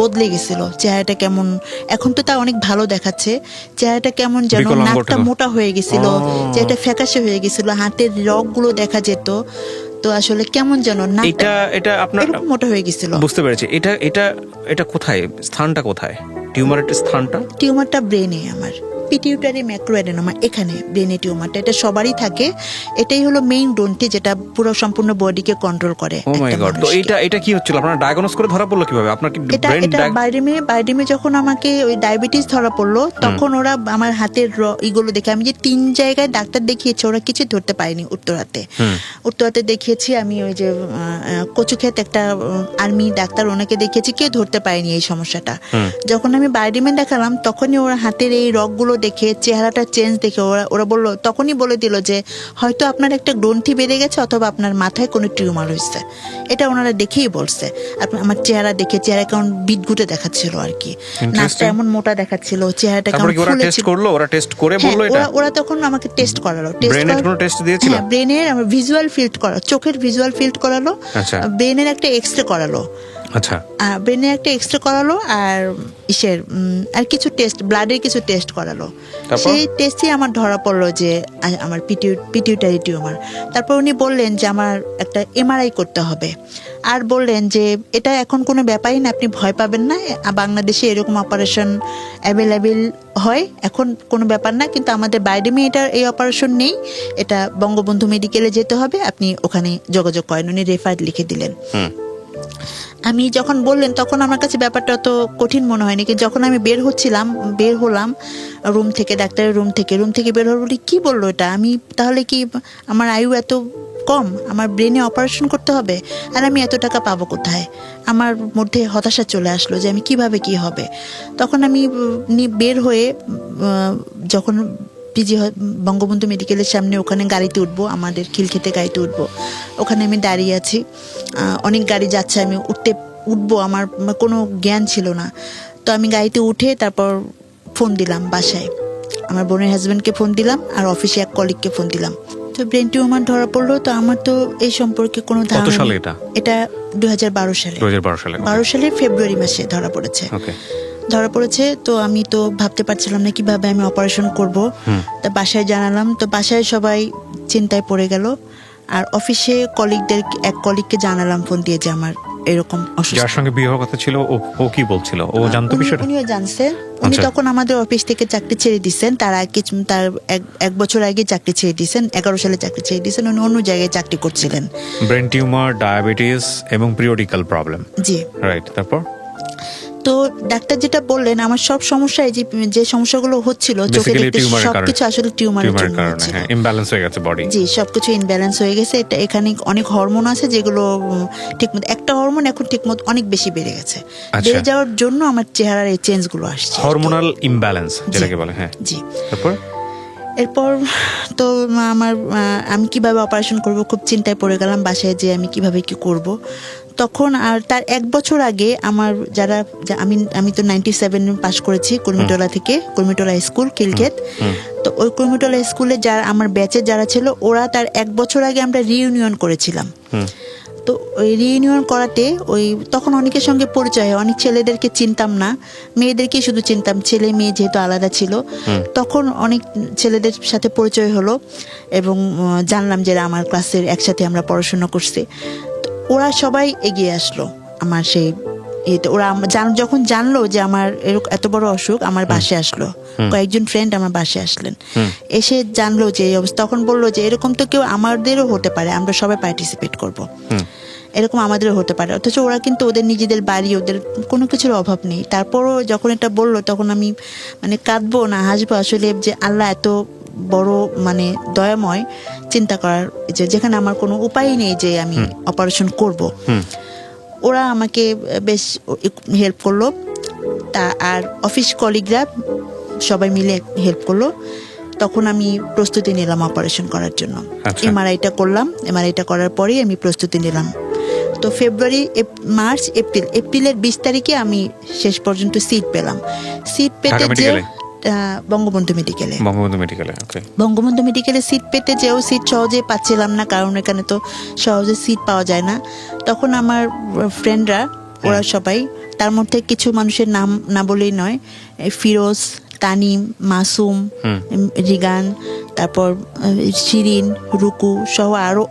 বদলে গেছিল। চেহারাটা কেমন, এখন তো তা অনেক ভালো দেখাচ্ছে, চেহারাটা কেমন যেন, নাকটা মোটা হয়ে গেছিল, চেহারাটা ফ্যাকাশে হয়ে গেছিল, হাতের রগগুলো দেখা যেত। তো আসলে কেমন যেন এটা আপনার মোটা হয়ে গেছিল। বুঝতে পেরেছি। এটা কোথায়, স্থানটা কোথায় টিউমারের স্থানটা? টিউমারটা ব্রেনে, আমার পিটিউটারি ম্যাক্রো অ্যাডেনোমা, এখানে ব্রেনে টিউমারটা। এটা সবারই থাকে, এটাই হলো মেইন গ্রন্থি যেটা পুরো সম্পূর্ণ বডিকে কন্ট্রোল করে। ও মাই গড। তো এটা কি হচ্ছিল, আপনারা ডায়াগনোজ করে ধরা পড়লো কিভাবে? আপনার কি এটা বাইরেমে যখন আমাকে ওই ডায়াবেটিস ধরা পড়লো, তখন ওরা আমার হাতের ইগুলো দেখে, আমি যে 3 জায়গায় ডাক্তার দেখিয়েছি, ওরা কিছু ধরতে পারেনি। উত্তরাতে দেখিয়েছি আমি, ওই যে কচুক্ষেত একটা আর্মি ডাক্তার, ওনাকে দেখিয়েছি, কেউ ধরতে পারেনি এই সমস্যাটা। যখন আমি বাইরেমে দেখালাম, তখনই ওরা হাতের এই রগগুলো দেখে, চেহারাটা চেঞ্জ দেখে ওরা বললো, তখনই বলে দিল যে হয়তো আপনার একটা গ্রন্থি বেড়ে গেছে, অথবা আপনার মাথায় কোনো টিউমার হয়েছে। এটা ওনারা দেখেই বলছে। আমার চেহারা দেখে, চেহারা কেমন বিদঘুটে দেখাচ্ছিল আর কি, নাকটা এমন মোটা দেখাচ্ছিল, চেহারাটা কেমন ফুলেছিল। ওরা তখন আমাকে টেস্ট করালো, ব্রেনের ভিজুয়াল ফিল্ড করালো, চোখের ভিজুয়াল ফিল্ড করালো, ব্রেনের একটা এক্সরে করালো। আচ্ছা, ব্রেনে একটা এক্সরে করালো, আর আর কিছু টেস্ট, ব্লাডের কিছু টেস্ট করালো। সেই টেস্টে আমার ধরা পড়লো যে আমার পিটিউটারি টিউমার। তারপর উনি বললেন যে আমার একটা এমআরআই করতে হবে, আর বললেন যে এটা এখন কোনো ব্যাপারই না, আপনি ভয় পাবেন না, বাংলাদেশে এরকম অপারেশন অ্যাভেলেবেল হয়, এখন কোনো ব্যাপার না, কিন্তু আমাদের বাইডেমে এই অপারেশন নেই, এটা বঙ্গবন্ধু মেডিকেলে যেতে হবে, আপনি ওখানে যোগাযোগ করেন। উনি রেফার লিখে দিলেন। আমি যখন বললেন তখন আমার কাছে ব্যাপারটা অত কঠিন মনে হয়নি, কিন্তু যখন আমি বের হলাম রুম থেকে, ডাক্তারের রুম থেকে বের হল, বলি কি বললো এটা, আমি তাহলে কি আমার আয়ু এত কম, আমার ব্রেনে অপারেশন করতে হবে, আর আমি এত টাকা পাবো কোথায়? আমার মধ্যে হতাশা চলে আসলো যে আমি কিভাবে কি হবে। তখন আমি বের হয়ে যখন বঙ্গবন্ধু মেডিকেলের সামনে, ওখানে গাড়িতে উঠবো, আমাদের খিলক্ষেতে গাড়িতে উঠবো, ওখানে আমি দাঁড়িয়ে আছি, অনেক গাড়ি যাচ্ছে, আমি উঠবো, আমার কোনো জ্ঞান ছিল না। তো আমি গাড়িতে উঠে তারপর ফোন দিলাম বাসায়, আমার বোনের হাজব্যান্ডকে ফোন দিলাম, আর অফিসে এক কলিগকে ফোন দিলাম। তো ব্রেন টিউমার ধরা পড়লো। তো আমার তো এই সম্পর্কে কোনো ধারণা নেই। এটা 2012 সালে ফেব্রুয়ারি মাসে ধরা পড়েছে। তো আমি তো ভাবতে পারছিলাম না কিভাবে আমি অপারেশন করব। তা বাসায় জানালাম, তো বাসায় সবাই চিন্তায় পড়ে গেল। আর অফিসে এক কলিগকে জানালাম ফোন দিয়ে যে আমার এরকম অসুস্থ। যার সঙ্গে বিয়ে হওয়ার কথা ছিল ও কি বলছিল, ও জানতো বিষয়টা? উনিও জানছেন। উনি আচ্ছা। তখন আমাদের অফিস থেকে চাকরি ছেড়ে দিচ্ছেন, তার আগে তার এক বছর আগে চাকরি ছেড়ে দিয়েছেন, 11 সালে চাকরি ছেড়ে দিয়েছেন। উনি অন্য জায়গায় চাকরি করছিলেন। ব্রেন টিউমার, ডায়াবেটিস এবং পিরিয়ডিক্যাল প্রবলেম, জি। রাইট। তারপর তো ডাক্তার যেটা বললেন, আমার সব সমস্যায় যে সমস্যাগুলো হচ্ছিল চোখে Basically দেখতে, টিউমারের কারণে। সবকিছু আসলে টিউমারের জন্য কারণে, হচ্ছিল। হ্যাঁ, ইমব্যালেন্স হয়ে গেছে বডি। জি, সবকিছু ইনব্যালেন্স হয়ে গেছে। এটা এখানে অনেক হরমোন আছে যেগুলো ঠিকমতো, একটা হরমোন এখন ঠিকমতো অনেক বেশি বেড়ে গেছে। আচ্ছা। বেড়ে যাওয়ার জন্য আমার চেহারার এই চেঞ্জগুলো আসছে। হরমোনাল ইমব্যালেন্স যেটাকে বলে, হ্যাঁ। জি। তারপর এরপর তো আমি কিভাবে অপারেশন করব খুব চিন্তায় পড়ে গেলাম, বাসায় যে আমি কিভাবে কি করব। তখন আর তার 1 বছর আগে আমার আমি তো 97 পাস করেছি কুর্মিটোলা থেকে, কুর্মিটোলা স্কুল খিলক্ষেত। তো ওই কুর্মিটোলা স্কুলে যারা আমার ব্যাচে যারা ছিল, ওরা তার 1 বছর আগে আমরা রিইউনিয়ন করেছিলাম। তো ওই রিইউনিয়ন করাতে তখন অনেকের সঙ্গে পরিচয় হয়, অনেক ছেলেদেরকে চিনতাম না, মেয়েদেরকেই শুধু চিনতাম, ছেলে মেয়ে যেহেতু আলাদা ছিল। তখন অনেক ছেলেদের সাথে পরিচয় হলো এবং জানলাম যে আমার ক্লাসের একসাথে আমরা পড়াশোনা করছি। ওরা সবাই এগিয়ে আসলো আমার সেই ইয়েতে। ওরা যখন জানলো যে আমার এত বড় অসুখ, আমার বাসায় আসলো, কয়েকজন ফ্রেন্ড আমার বাসায় আসলেন, এসে জানলো যে এই অবস্থা। তখন বললো যে এরকম তো কেউ আমাদেরও হতে পারে, আমরা সবাই পার্টিসিপেট করব, এরকম আমাদেরও হতে পারে। অথচ ওরা কিন্তু ওদের নিজেদের বাড়ি, ওদের কোনো কিছুর অভাব নেই। তারপরও যখন এটা বললো, তখন আমি কাঁদবো না হাসবো আসলে, যে আল্লাহ এত বড় দয়াময়, চিন্তা করার যে যেখানে আমার কোনো উপায় নেই যে আমি অপারেশন করব। ওরা আমাকে বেশ হেল্প করলো, তা আর অফিস কলিগরা সবাই মিলে হেল্প করলো। তখন আমি প্রস্তুতি নিলাম অপারেশন করার জন্য। এমআরআইটা করলাম, এমআরআইটা করার পরেই আমি প্রস্তুতি নিলাম। তো ফেব্রুয়ারি, মার্চ, এপ্রিলের 20 তারিখে আমি শেষ পর্যন্ত সিট পেলাম। সিট পেতে যে বঙ্গবন্ধু মেডিকেলে, বঙ্গবন্ধু মেডিকেলে সিট পেতে যেও সিট সহজে পাচ্ছিলাম না, কারণ এখানে তো সহজে সিট পাওয়া যায় না। তখন আমার ফ্রেন্ডরা, ওরা সবাই, তার মধ্যে কিছু মানুষের নাম না বলেই নয়, ফিরোজ, তানিম, মাসুম, রিগান, তারপর শিরিন, রুকু সহ আরো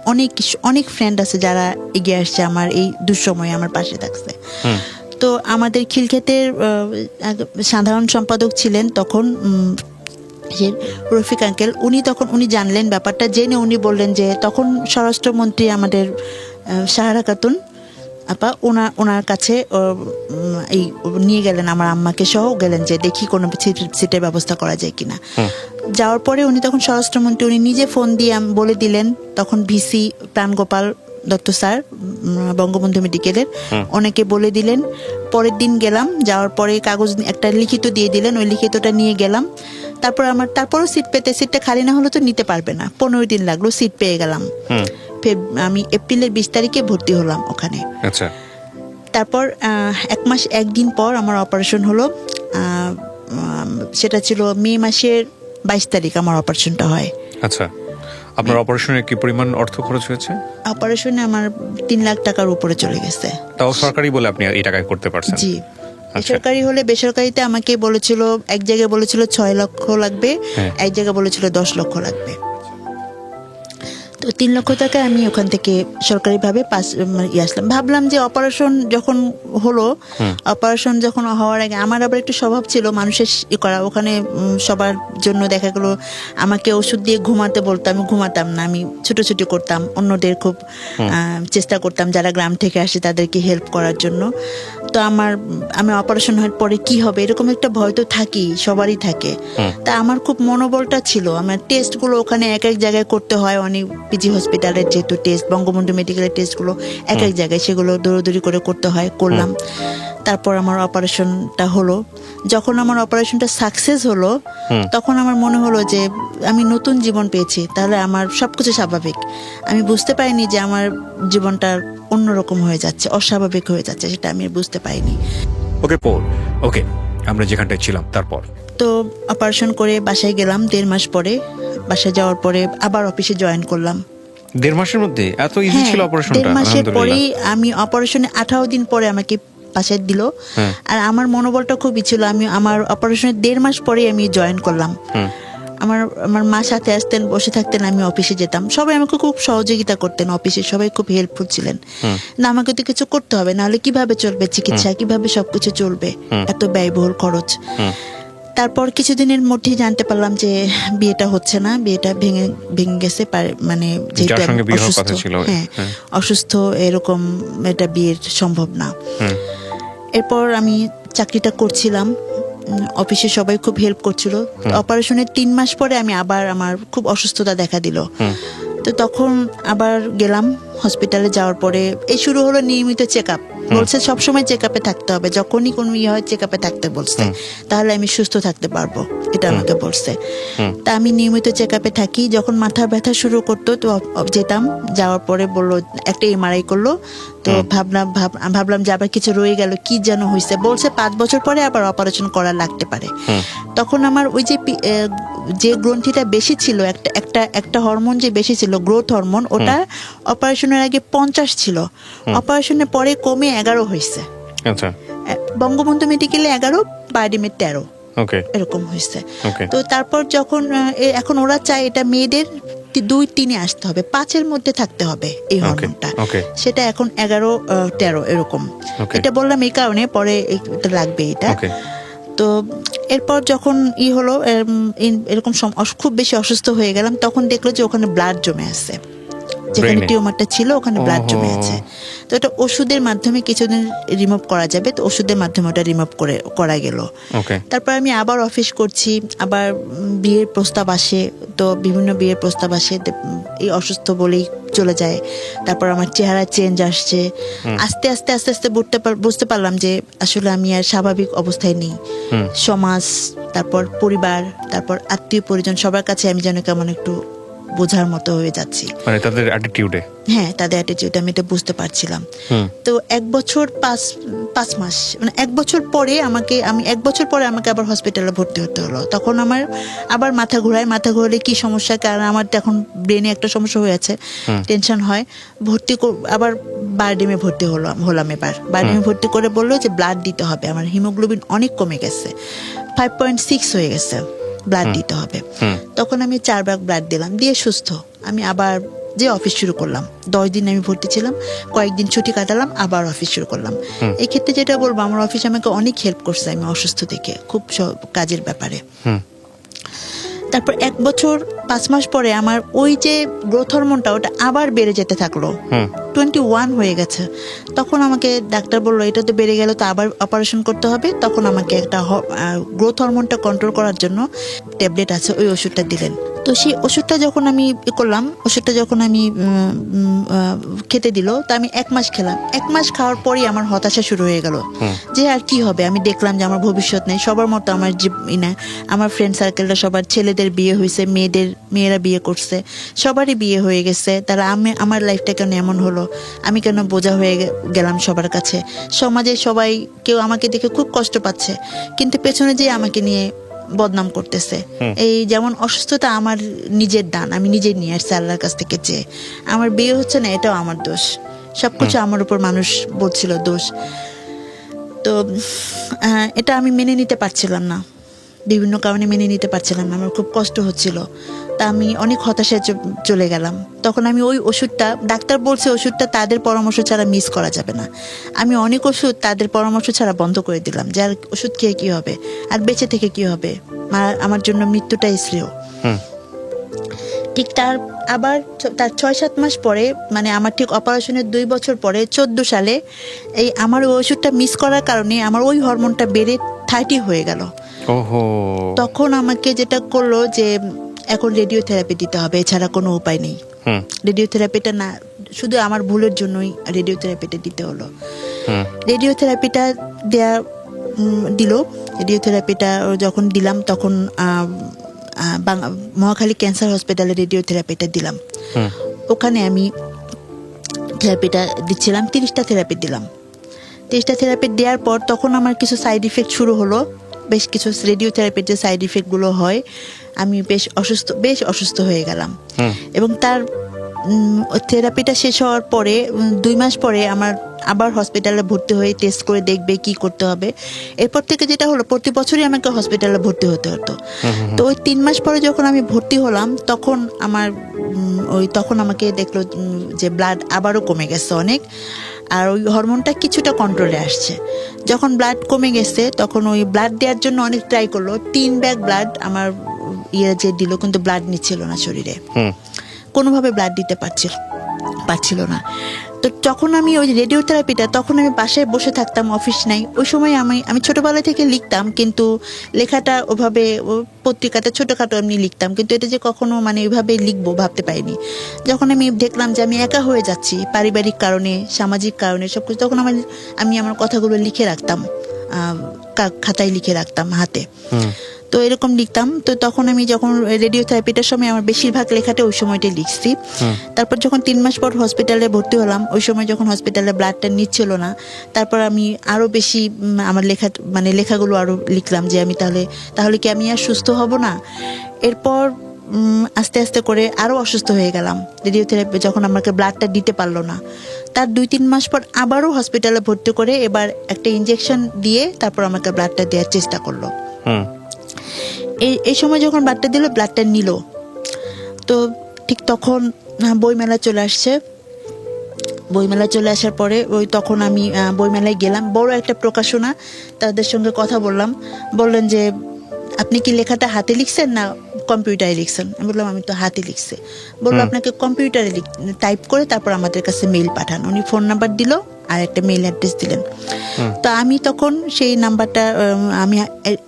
অনেক ফ্রেন্ড আছে যারা এগিয়ে আসছে আমার এই দুঃসময়ে আমার পাশে থাকছে। তো আমাদের খিলক্ষেতের সাধারণ সম্পাদক ছিলেন তখন রফিক আঙ্কেল। উনি জানলেন ব্যাপারটা, জেনে উনি বললেন যে, তখন স্বরাষ্ট্রমন্ত্রী আমাদের সাহারা খাতুন আপা, ওনার কাছে এই নিয়ে গেলেন আমার আম্মাকে সহ, গেলেন যে দেখি কোনো সিটের ব্যবস্থা করা যায় কিনা। যাওয়ার পরে উনি তখন স্বরাষ্ট্রমন্ত্রী, উনি নিজে ফোন দিয়ে বলে দিলেন, তখন ভিসি প্রাণগোপাল দত্ত স্যার বঙ্গবন্ধু মেডিকেলের, অনেকে বলে দিলেন। পরের দিন গেলাম, যাওয়ার পরে কাগজ একটা লিখিত দিয়ে দিলেন, ওই লিখিতটা নিয়ে গেলাম। তারপরও সিটটা খালি না হলে তো নিতে পারবে না, 15 দিন লাগলো, সিট পেয়ে গেলাম। আমি এপ্রিলের 20 তারিখে ভর্তি হলাম ওখানে। আচ্ছা। তারপর 1 মাস 1 দিন পর আমার অপারেশন হলো। সেটা ছিল মে মাসের 22 তারিখ আমার অপারেশনটা হয়। আচ্ছা, আপনার অপারেশনে কি পরিমাণ অর্থ খরচ হয়েছে? অপারেশনে আমার 3 লাখ টাকার উপরে চলে গেছে। তাও সরকারি বলে আপনি এই টাকায় করতে পারছেন? জি। বেসরকারি হলে, বেসরকারিতে আমাকে বলেছিল, এক জায়গায় বলেছিল 6 লক্ষ লাগবে, এক জায়গায় বলেছিল 10 লক্ষ লাগবে। তো 3 লক্ষ টাকা আমি ওখান থেকে সরকারিভাবে আসলাম। ভাবলাম যে অপারেশন যখন হলো, অপারেশন যখন হওয়ার আগে আমার আবার একটু স্বভাব ছিল মানুষের করা, ওখানে সবার জন্য দেখা গেলো আমাকে ওষুধ দিয়ে ঘুমাতে বলতো, আমি ঘুমাতাম না, আমি ছুটোছুটি করতাম, অন্যদের খুব চেষ্টা করতাম যারা গ্রাম থেকে আসে তাদেরকে হেল্প করার জন্য। তো আমি অপারেশন হওয়ার পরে কি হবে এরকম একটা ভয় তো থাকেই, সবারই থাকে। তা আমার খুব মনোবলটা ছিল। আমার টেস্টগুলো ওখানে এক এক জায়গায় করতে হয়, অনেক পিজি হসপিটালের যেহেতু টেস্ট, বঙ্গবন্ধু মেডিকেলের টেস্টগুলো এক এক জায়গায়, সেগুলো দৌড়াদৌড়ি করে করতে হয়, করলাম। তারপর আমার অপারেশনটা হলো। যখন আমার অপারেশনটা সাকসেস হলো, তখন আমার মনে হলো যে আমি নতুন জীবন পেয়েছি, তাহলে আমার সবকিছু স্বাভাবিক। আমি বুঝতে পারিনি যে আমার জীবনটা অন্যরকম হয়ে যাচ্ছে, অস্বাভাবিক হয়ে যাচ্ছে, সেটা আমি বুঝতে পারিনি। ওকে, আমরা যেখানটায় ছিলাম তারপর তো অপারেশন করে বাসায় গেলাম 1.5 মাস পরে। বাসায় যাওয়ার পরে আবার অফিসে জয়েন করলাম। 1.5 মাসের মধ্যে এত ইজি ছিল অপারেশনটা? 1.5 মাসের পরেই আমি অপারেশনে 18 দিন পরে আমাকে বাসায় দিল। আর আমার মনোবলটা খুবই ছিল। আমার অপারেশনের 1.5 মাস পরে আমি জয়েন করলাম। আমার আমার মা সাথে আসতেন, বসে থাকতেন, আমি অফিসে যেতাম। সবাই আমাকে খুব সহযোগিতা করতেন, অফিসে সবাই খুব হেল্পফুল ছিলেন। না আমাকে তো কিছু করতে হবে, নাহলে কিভাবে চলবে চিকিৎসা, কিভাবে সবকিছু চলবে, এত ব্যয়বহুল খরচ। তারপর কিছুদিনের মধ্যেই জানতে পারলাম যে বিয়েটা হচ্ছে না, বিয়েটা ভেঙে গেছে। মানে যেহেতু আমি অসুস্থ, হ্যাঁ অসুস্থ, এরকম এটা বিয়ের সম্ভব না। এরপর আমি চাকরিটা করছিলাম, অফিসে সবাই খুব হেল্প করছিল। অপারেশনের 3 মাস পরে আমি আবার আমার খুব অসুস্থতা দেখা দিল। তো তখন আবার গেলাম হসপিটালে। যাওয়ার পরে এই শুরু হলো নিয়মিত চেক আপ। বলছে সবসময় চেক আপে থাকতে হবে, যখনই কোনো ইয়ে হয় চেক আপে থাকতে বলছে, তাহলে আমি সুস্থ থাকতে পারবো, এটা আমাকে বলছে। তা আমি নিয়মিত চেক আপে থাকি। যখন মাথা ব্যথা শুরু করতো তো যেতাম, যাওয়ার পরে বললো একটা এমআরআই করলো। তো ভাবলাম যে আবার কিছু রয়ে গেল, কি যেন হয়েছে। বলছে 5 বছর পরে আবার অপারেশন করা লাগতে পারে। তখন আমার ওই যে গ্রন্থিটা বেশি ছিল, একটা হরমোন যে বেশি ছিল, গ্রোথ হরমোন, ওটা অপারেশনের আগে 50 ছিল, অপারেশনের পরে কমে 11 হয়েছে। আচ্ছা, বঙ্গবন্ধু মেডিকেলে 11, বারডেমে 13, এরকম হয়েছে। তো তারপর যখন এখন ওরা চায় এটা মেয়েদের 2-3 আসতে হবে, 5-এর মধ্যে থাকতে হবে এই হরমোনটা। সেটা এখন 11-13 এরকম। এটা বললাম এই কারণে, পরে এটা লাগবে এটা। তো এরপর যখন হলো এরকম খুব বেশি অসুস্থ হয়ে গেলাম, তখন দেখলো যে ওখানে ব্লাড জমে আছে, যেখানে টিউমারটা ছিল ওখানে ব্লাড জমে আছে। তো এটা ওষুধের মাধ্যমে কিছুদিন রিমুভ করা যাবে, তো ওষুধের মাধ্যমে ওটা রিমুভ করা গেল। তারপর আমি আবার অফিস করছি, আবার বিয়ের প্রস্তাব আসে, তো বিভিন্ন বিয়ের প্রস্তাব আসে, এই অসুস্থ বলেই চলে যায়। তারপর আমার চেহারা চেঞ্জ আসছে, আস্তে আস্তে আস্তে আস্তে বুঝতে পারলাম যে আসলে আমি আর স্বাভাবিক অবস্থায় নেই। সমাজ, তারপর পরিবার, তারপর আত্মীয় পরিজন, সবার কাছে আমি যেন কেমন একটু বোঝার মতো হয়ে যাচ্ছি, মানে তাদের অ্যাটিটিউডে। হ্যাঁ, তাদের অ্যাটিটিউডে আমি এটা বুঝতে পারছিলাম। তো 1 বছর 5 মাস, মানে 1 বছর পরে আমাকে আবার হসপিটালে ভর্তি হতে হলো। তখন আমার আবার মাথা ঘোরালে কি সমস্যা, কারণ আমার তো এখন ব্রেনে একটা সমস্যা হয়ে আছে, টেনশন হয়। আবার বারডেমে ভর্তি হলাম। এবার বারডেমে ভর্তি করে বললো যে ব্লাড দিতে হবে, আমার হিমোগ্লোবিন অনেক কমে গেছে, 5.6 হয়ে গেছে, ব্লাড দিতে হবে। তখন আমি 4 ভাগ ব্লাড দিলাম, দিয়ে সুস্থ আমি আবার যে অফিস শুরু করলাম। 10 দিন আমি ভর্তি ছিলাম, কয়েকদিন ছুটি কাটালাম, আবার অফিস শুরু করলাম। এই ক্ষেত্রে যেটা বলবো, আমার অফিস আমাকে অনেক হেল্প করছে, আমি অসুস্থ থেকে খুব কাজের ব্যাপারে। তারপর 1 বছর 5 মাস পরে আমার ওই যে গ্রোথ হরমোনটা ওটা আবার বেড়ে যেতে থাকলো, 21 হয়ে গেছে। তখন আমাকে ডাক্তার বললো এটা তো বেড়ে গেল, তো আবার অপারেশন করতে হবে। তখন আমাকে একটা গ্রোথ হরমোনটা কন্ট্রোল করার জন্য ট্যাবলেট আছে, ওই ওষুধটা দিলেন। তো সেই ওষুধটা যখন আমি খেতে দিল, তো আমি 1 মাস খেলাম। 1 মাস খাওয়ার পরই আমার হতাশা শুরু হয়ে গেল যে আর কি হবে। আমি দেখলাম যে আমার ভবিষ্যৎ নেই, সবার মতো আমার ফ্রেন্ড সার্কেলটা সবার ছেলেদের বিয়ে হয়েছে, মেয়েরা বিয়ে করছে, সবারই বিয়ে হয়ে গেছে। তারা আমার লাইফটা কেন এমন হলো, আমি কেন বোঝা হয়ে গেলাম সবার কাছে। সমাজে সবাই কেউ আমাকে দেখে খুব কষ্ট পাচ্ছে, কিন্তু পেছনে যে আমাকে নিয়ে বদনাম করতেছে। এই যেমন অসুস্থতা আমার নিজের দান, আমি নিজে নিয়ে আসছি আল্লাহর কাছ থেকে চেয়ে। আমার বিয়ে হচ্ছে না, এটাও আমার দোষ, সবকিছু আমার উপর মানুষ বলছিল দোষ। তো এটা আমি মেনে নিতে পারছিলাম না, বিভিন্ন কারণে মেনে নিতে পারছিলাম না, আমার খুব কষ্ট হচ্ছিল। তা আমি অনেক হতাশায় চলে গেলাম। তখন আমি ওই ওষুধটা, ডাক্তার বলছে ওষুধটা তাদের পরামর্শ ছাড়া মিস করা যাবে না। আমি অনেক ওষুধ তাদের পরামর্শ ছাড়া বন্ধ করে দিলাম, যে আর ওষুধ খেয়ে কি হবে, আর বেঁচে থেকে কি হবে, আমার জন্য মৃত্যুটাই শ্রেয়। ঠিক তার 6-7 মাস পরে, মানে আমার ঠিক অপারেশনের 2 বছর পরে 14 সালে এই আমার ওই ওষুধটা মিস করার কারণে আমার ওই হরমোনটা বেড়ে 30 হয়ে গেল। তখন আমাকে যেটা করলো যে এখন রেডিওথেরাপি দিতে হবে, এছাড়া কোনো উপায় নেই। রেডিওথেরাপিটা না, শুধু আমার ভুলের জন্যই রেডিওথেরাপিটা দিতে হলো। রেডিওথেরাপিটা দিল। রেডিওথেরাপিটা যখন দিলাম, তখন মহাখালী ক্যান্সার হসপিটালে রেডিওথেরাপিটা দিলাম। ওখানে আমি থেরাপিটা দিচ্ছিলাম, 30টা থেরাপি দিলাম। 30টা থেরাপি দেওয়ার পর তখন আমার কিছু সাইড ইফেক্ট শুরু হলো, বেশ কিছু রেডিওথেরাপির যে সাইড ইফেক্টগুলো হয়, আমি বেশ অসুস্থ হয়ে গেলাম। এবং তার থেরাপিটা শেষ হওয়ার পরে 2 মাস পরে আমার আবার হসপিটালে ভর্তি হয়ে টেস্ট করে দেখবে কি করতে হবে। এরপর থেকে যেটা হলো প্রতি বছরই আমাকে হসপিটালে ভর্তি হতে হতো। তো ওই 3 মাস পরে যখন আমি ভর্তি হলাম তখন আমার তখন আমাকে দেখলো যে ব্লাড আবারও কমে গেছে অনেক, আর ওই হরমোনটা কিছুটা কন্ট্রোলে আসছে। যখন ব্লাড কমে গেছে তখন ওই ব্লাড দেওয়ার জন্য অনেক ট্রাই করলো, 3 ব্যাগ ব্লাড আমার যে দিল, কিন্তু ব্লাড নিচ্ছিল না শরীরে, কোনোভাবে ব্লাড দিতে পারছিল না। তো যখন আমি ওই রেডিওথেরাপিটা, তখন আমি বাসায় বসে থাকতাম, অফিস নাই। ওই সময় আমি ছোটবেলা থেকে লিখতাম, কিন্তু লেখাটা ওভাবে পত্রিকাতে ছোটখাটো এমনি লিখতাম, কিন্তু এটা যে কখনো মানে ওইভাবে লিখবো ভাবতে পারিনি। যখন আমি দেখলাম যে আমি একা হয়ে যাচ্ছি পারিবারিক কারণে, সামাজিক কারণে সবকিছু, তখন আমি আমার কথাগুলো লিখে রাখতাম, খাতায় লিখে রাখতাম হাতে। তো এরকম লিখতাম। তো তখন আমি যখন রেডিওথেরাপিটার সময় আমার বেশিরভাগ লেখাটা ওই সময়টাই লিখছি। তারপর যখন 3 মাস পর হসপিটালে ভর্তি হলাম, ওই সময় যখন হসপিটালে ব্লাডটা নিচ্ছিল না, তারপর আমি আরো বেশি আমার লেখাগুলো আরো লিখলাম যে আমি তাহলে কি আমি আর সুস্থ হব না। এরপর আস্তে আস্তে করে আরো অসুস্থ হয়ে গেলাম। রেডিওথেরাপি যখন আমাকে ব্লাডটা দিতে পারলো না, তার 2-3 মাস পর আবারও হসপিটালে ভর্তি করে এবার একটা ইনজেকশন দিয়ে তারপর আমাকে ব্লাডটা দেওয়ার চেষ্টা করলো। এই সময় যখন ব্লাডটা দিল, ব্লাডটা নিল, তো ঠিক তখন বইমেলা চলে আসছে। বইমেলা চলে আসার পরে তখন আমি বইমেলায় গেলাম, বড় একটা প্রকাশনা, তাদের সঙ্গে কথা বললেন যে আপনি কি লেখাটা হাতে লিখছেন না কম্পিউটারে লিখছেন? আমি বললাম আমি তো হাতে লিখছি। বললো আপনাকে কম্পিউটারে টাইপ করে তারপর আমাদের কাছে মেইল পাঠান। উনি ফোন নাম্বার দিল আর একটা মেইল অ্যাড্রেস দিলেন। তো আমি তখন সেই নাম্বারটা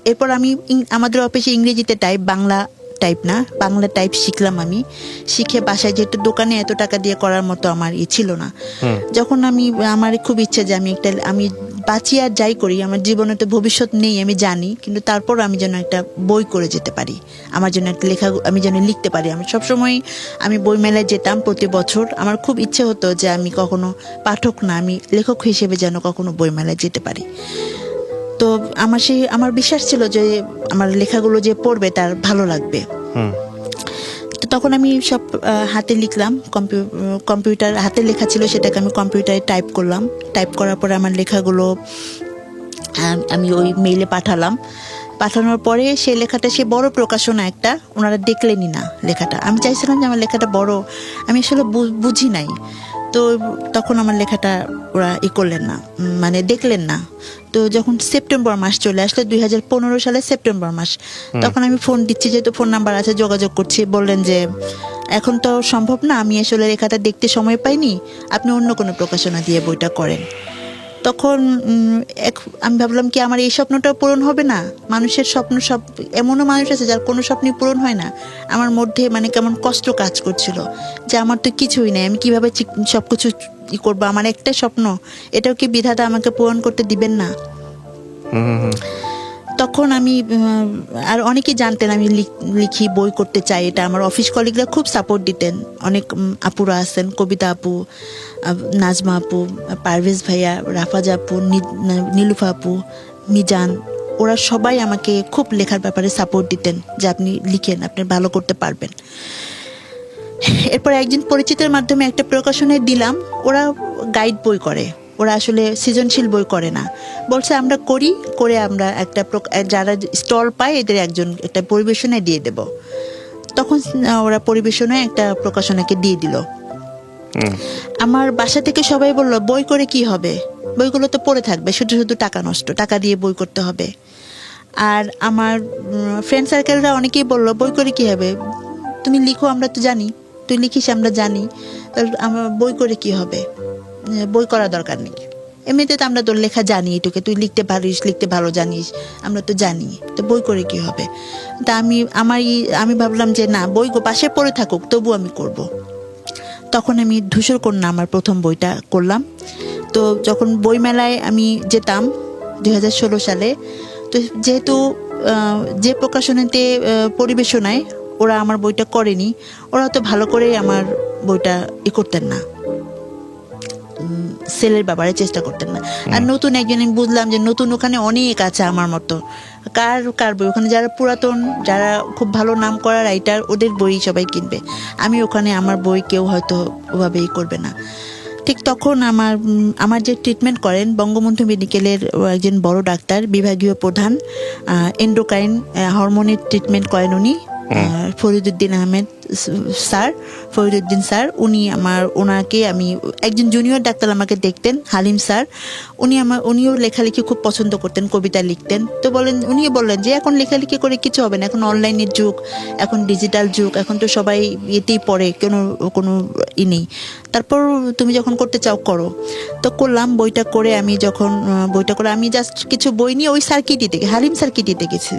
এরপর আমি আমাদের অফিসে ইংরেজিতে টাইপ, বাংলা টাইপ না, বাংলা টাইপ শিখলাম। আমি শিখে বাসায়, যেহেতু দোকানে এত টাকা দিয়ে করার মতো আমার ছিল না, যখন আমার খুব ইচ্ছে যে আমি বাঁচি আর যাই করি, আমার জীবনে তো ভবিষ্যৎ নেই আমি জানি, কিন্তু তারপর আমি যেন একটা বই করে যেতে পারি, আমার জন্য একটা লেখা আমি যেন লিখতে পারি। আমি সবসময় বই মেলায় যেতাম প্রতি বছর, আমার খুব ইচ্ছে হতো যে আমি কখনো পাঠক না, আমি লেখক হিসেবে যেন কখনো বই মেলায় যেতে পারি। তো আমার বিশ্বাস ছিল যে আমার লেখাগুলো যে পড়বে তার ভালো লাগবে। তো তখন আমি সব হাতে লিখলাম, কম্পিউটার হাতে লেখা ছিল, সেটাকে আমি কম্পিউটারে টাইপ করলাম। টাইপ করার পরে আমার লেখাগুলো আমি ওই মেইলে পাঠানোর পরে সেই লেখাটা, সে বড় প্রকাশনা একটা, ওনারা দেখলেনই না লেখাটা। আমি চাইছিলাম যে আমার লেখাটা বড়, আমি আসলে বুঝি নাই। তো তখন আমার লেখাটা ওরা করলেন না, দেখলেন না। তো যখন সেপ্টেম্বর মাস চলে আসলো, 2015 সালে সেপ্টেম্বর মাস, তখন আমি ফোন দিচ্ছি, যেহেতু ফোন নাম্বার আছে, যোগাযোগ করছি। বললেন যে এখন তো সম্ভব না, আমি আসলে লেখাটা দেখতে সময় পাইনি, আপনি অন্য কোনো প্রকাশনা দিয়ে বইটা করেন। তখন আমি ভাবলাম কি আমার এই স্বপ্নটা পূরণ হবে না? মানুষের স্বপ্ন, এমনও মানুষ আছে যার কোনো স্বপ্নই পূরণ হয় না। আমার মধ্যে কেমন কষ্ট কাজ করছিল যে আমার তো কিছুই নেই, আমি কিভাবে সবকিছু করবো, আমার একটাই স্বপ্ন, এটাও কি বিধাতা আমাকে পূরণ করতে দিবেন না? তখন আমি আর অনেকেই জানতেন আমি লিখি, বই করতে চাই, এটা আমার অফিস কলিগরা খুব সাপোর্ট দিতেন। অনেক আপুরা আছেন, কবিতা আপু, নাজমা আপু, পারভেজ ভাইয়া, রাফাজা আপু, নীলুফা আপু, মিজান, ওরা সবাই আমাকে খুব লেখার ব্যাপারে সাপোর্ট দিতেন যে আপনি লিখেন, আপনি ভালো করতে পারবেন। এরপর একজন পরিচিতের মাধ্যমে একটা প্রকাশনায় দিলাম, ওরা গাইড বই করে, ওরা আসলে সৃজনশীল বই করে না। বলছে আমরা করে আমরা একটা যারা স্টল পায় এদের একটা পরিবেশনায় দিয়ে দেব। তখন ওরা পরিবেশনায় একটা প্রকাশনাকে দিয়ে দিল। আমার বাসা থেকে সবাই বলল বই করে কি হবে, বইগুলো তো পড়ে থাকবে, শুধু শুধু টাকা নষ্ট, টাকা দিয়ে বই করতে হবে। আর আমার ফ্রেন্ড সার্কেলরা অনেকেই বললো বই করে কি হবে, তুমি লিখো, আমরা তো জানি, তুই লিখিস আমরা জানি, আমার বই করে কি হবে, বই করা দরকার নেই, এমনিতে তো আমরা তোর লেখা জানি, এটুকে তুই লিখতে পারিস, লিখতে ভালো জানিস, আমরা তো জানি, তো বই করে কি হবে। তা আমি ভাবলাম যে না, বই পাশে পড়ে থাকুক, তবু আমি করব। তখন আমি ধূসর কন্যা আমার প্রথম বইটা করলাম। তো যখন বইমেলায় আমি যেতাম 2016 সালে, তো যেহেতু যে প্রকাশনাতে পরিবেশনায় ওরা আমার বইটা করেনি, ওরা তো ভালো করে আমার বইটা করতেন না, সেলের ব্যাপারে চেষ্টা করতেন না। আর নতুন একজন, আমি বুঝলাম যে নতুন ওখানে অনেক আছে আমার মতো, কার কার বই, ওখানে যারা পুরাতন, যারা খুব ভালো নাম করা রাইটার, ওদের বই সবাই কিনবে। আমি ওখানে আমার বই কেউ হয়তো ওভাবেই করবে না। ঠিক তখন আমার যে ট্রিটমেন্ট করেন বঙ্গবন্ধু মেডিকেলের একজন বড় ডাক্তার, বিভাগীয় প্রধান, এন্ডোক্রাইন হরমোনের ট্রিটমেন্ট করেন উনি, ফরিদুদ্দিন স্যার। ওনাকে আমি একজন জুনিয়র ডাক্তার আমাকে দেখতেন, হালিম স্যার। উনিও লেখালেখি খুব পছন্দ করতেন, কবিতা লিখতেন। তো উনিও বললেন যে এখন লেখালেখি করে কিছু হবে না, এখন অনলাইনের যুগ, এখন ডিজিটাল যুগ, এখন তো সবাই এতেই পড়ে, কোনো নেই। তারপর তুমি যখন করতে চাও করো। তো করলাম। বইটা করে আমি জাস্ট কিছু বই নিয়ে ওই সার্কিটই থেকে, হালিম সার্কিটিতে গেছি।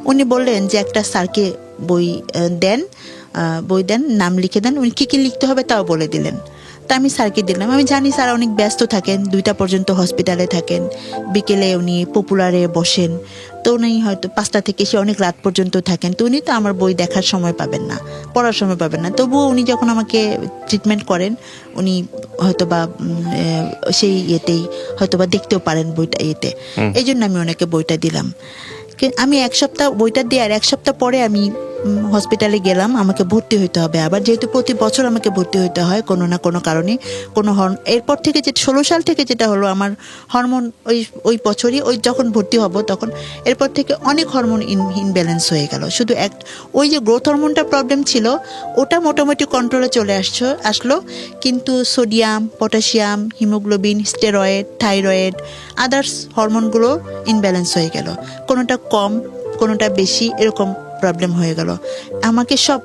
উনি বললেন যে একটা স্যারকে বই দেন, নাম লিখে দেন, উনি কি লিখতে হবে তাও বলে দিলেন। তা আমি স্যারকে দিলাম। আমি জানি স্যার অনেক ব্যস্ত থাকেন, 2টা পর্যন্ত হসপিটালে থাকেন, বিকেলে উনি পপুলারে বসেন। তো উনি হয়তো 5টা থেকে সে অনেক রাত পর্যন্ত থাকেন। তো উনি তো আমার বই দেখার সময় পাবেন না, পড়ার সময় পাবেন না। তবুও উনি যখন আমাকে ট্রিটমেন্ট করেন, উনি হয়তোবা সেই ইয়েতেই হয়তোবা দেখতেও পারেন বইটা ইয়েতে, এই জন্য আমি ওনাকে বইটা দিলাম। আমি 1 সপ্তাহ বইটা দিয়ে আর 1 সপ্তাহ পরে আমি হসপিটালে গেলাম। আমাকে ভর্তি হইতে হবে আবার, যেহেতু প্রতি বছর আমাকে ভর্তি হইতে হয় কোনো না কোনো কারণে। এরপর থেকে 16 সাল থেকে যেটা হলো, আমার হরমোন ওই বছরই যখন ভর্তি হব তখন এরপর থেকে অনেক হরমোন ইনব্যালেন্স হয়ে গেল। শুধু ওই যে গ্রোথ হরমোনটা প্রবলেম ছিল, ওটা মোটামুটি কন্ট্রোলে চলে আসলো, কিন্তু sodium, potassium, haemoglobin, steroid, thyroid, others হরমোনগুলো ইনব্যালেন্স হয়ে গেল। কোনোটা কম, কোনোটা বেশি, এরকম প্রবলেম হয়ে গেল। আমাকে সব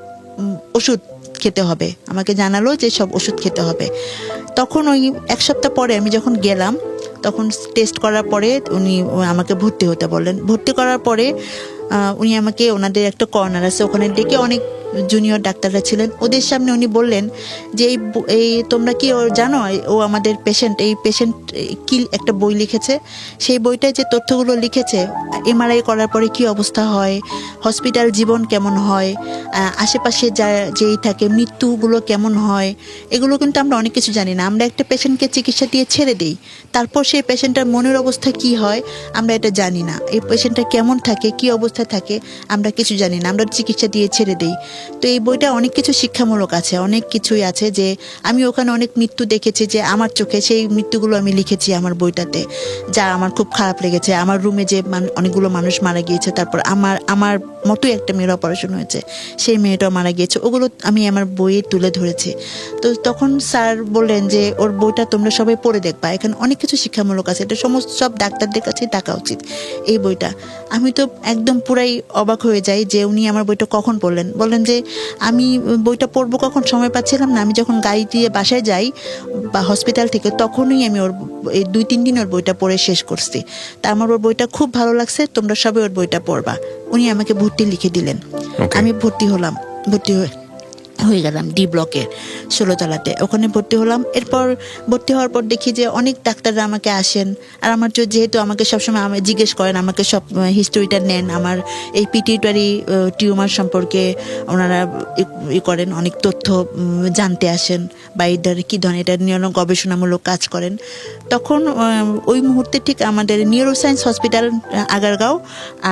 ওষুধ খেতে হবে, আমাকে জানালো যে সব ওষুধ খেতে হবে। তখন ওই 1 সপ্তাহ পরে আমি যখন গেলাম, তখন টেস্ট করার পরে উনি আমাকে ভর্তি হতে বললেন। ভর্তি করার পরে উনি আমাকে, ওনাদের একটা কর্নার আছে, ওখানে ডেকে অনেক জুনিয়র ডাক্তাররা ছিলেন, ওদের সামনে উনি বললেন যে এই তোমরা কি জানো ও আমাদের পেশেন্ট, এই পেশেন্ট কি একটা বই লিখেছে, সেই বইটায় যে তথ্যগুলো লিখেছে, এমআরআই করার পরে কি অবস্থা হয়, হসপিটাল জীবন কেমন হয়, আশেপাশে যেই থাকে মৃত্যুগুলো কেমন হয়, এগুলো কিন্তু আমরা অনেক কিছু জানি না। আমরা একটা পেশেন্টকে চিকিৎসা দিয়ে ছেড়ে দিই, তারপর সেই পেশেন্টের মনের অবস্থা কি হয় আমরা এটা জানি না। এই পেশেন্টটা কেমন থাকে, কি অবস্থায় থাকে আমরা কিছু জানি না, আমরা চিকিৎসা দিয়ে ছেড়ে দিই। তো এই বইটা অনেক কিছু শিক্ষামূলক আছে, অনেক কিছুই আছে। যে আমি ওখানে অনেক মৃত্যু দেখেছি, যে আমার চোখে সেই মৃত্যুগুলো আমি লিখেছি আমার বইটাতে, যা আমার খুব খারাপ লেগেছে। আমার রুমে যে অনেকগুলো মানুষ মারা গিয়েছে, তারপর আমার মতোই একটা মেয়ের অপারেশন হয়েছে, সেই মেয়েটাও মারা গিয়েছে, ওগুলো আমি আমার বইয়ে তুলে ধরেছি। তো তখন স্যার বললেন যে ওর বইটা তোমরা সবাই পড়ে দেখবা, এখানে অনেক কিছু শিক্ষামূলক আছে, এটা সব ডাক্তারদের কাছেই থাকা উচিত এই বইটা। আমি তো একদম পুরাই অবাক হয়ে যাই যে উনি আমার বইটা কখন বললেন যে আমি বইটা পড়বো কখন, সময় পাচ্ছিলাম না। আমি যখন গাড়ি দিয়ে বাসায় যাই বা হসপিটাল থেকে, তখনই আমি ওর এই 2-3 দিন ওর বইটা পড়ে শেষ করছি। তা আমার ওর বইটা খুব ভালো লাগছে, তোমরা সবাই ওর বইটা পড়বা। উনি আমাকে ভর্তি লিখে দিলেন। আমি ভর্তি হয়ে গেলাম ডি ব্লকের 16 তলাতে, ওখানে ভর্তি হলাম। এরপর ভর্তি হওয়ার পর দেখি যে অনেক ডাক্তাররা আমাকে আসেন, আর আমার যেহেতু আমাকে সবসময় জিজ্ঞেস করেন, আমাকে সব হিস্টোরিটা নেন, আমার এই পিটিউটারি টিউমার সম্পর্কে ওনারা করেন, অনেক তথ্য জানতে আসেন, বা এটার কী ধরনের, এটা নিয়ে গবেষণামূলক কাজ করেন। তখন ওই মুহূর্তে ঠিক আমাদের নিউরোসায়েন্স হসপিটাল আগারগাঁও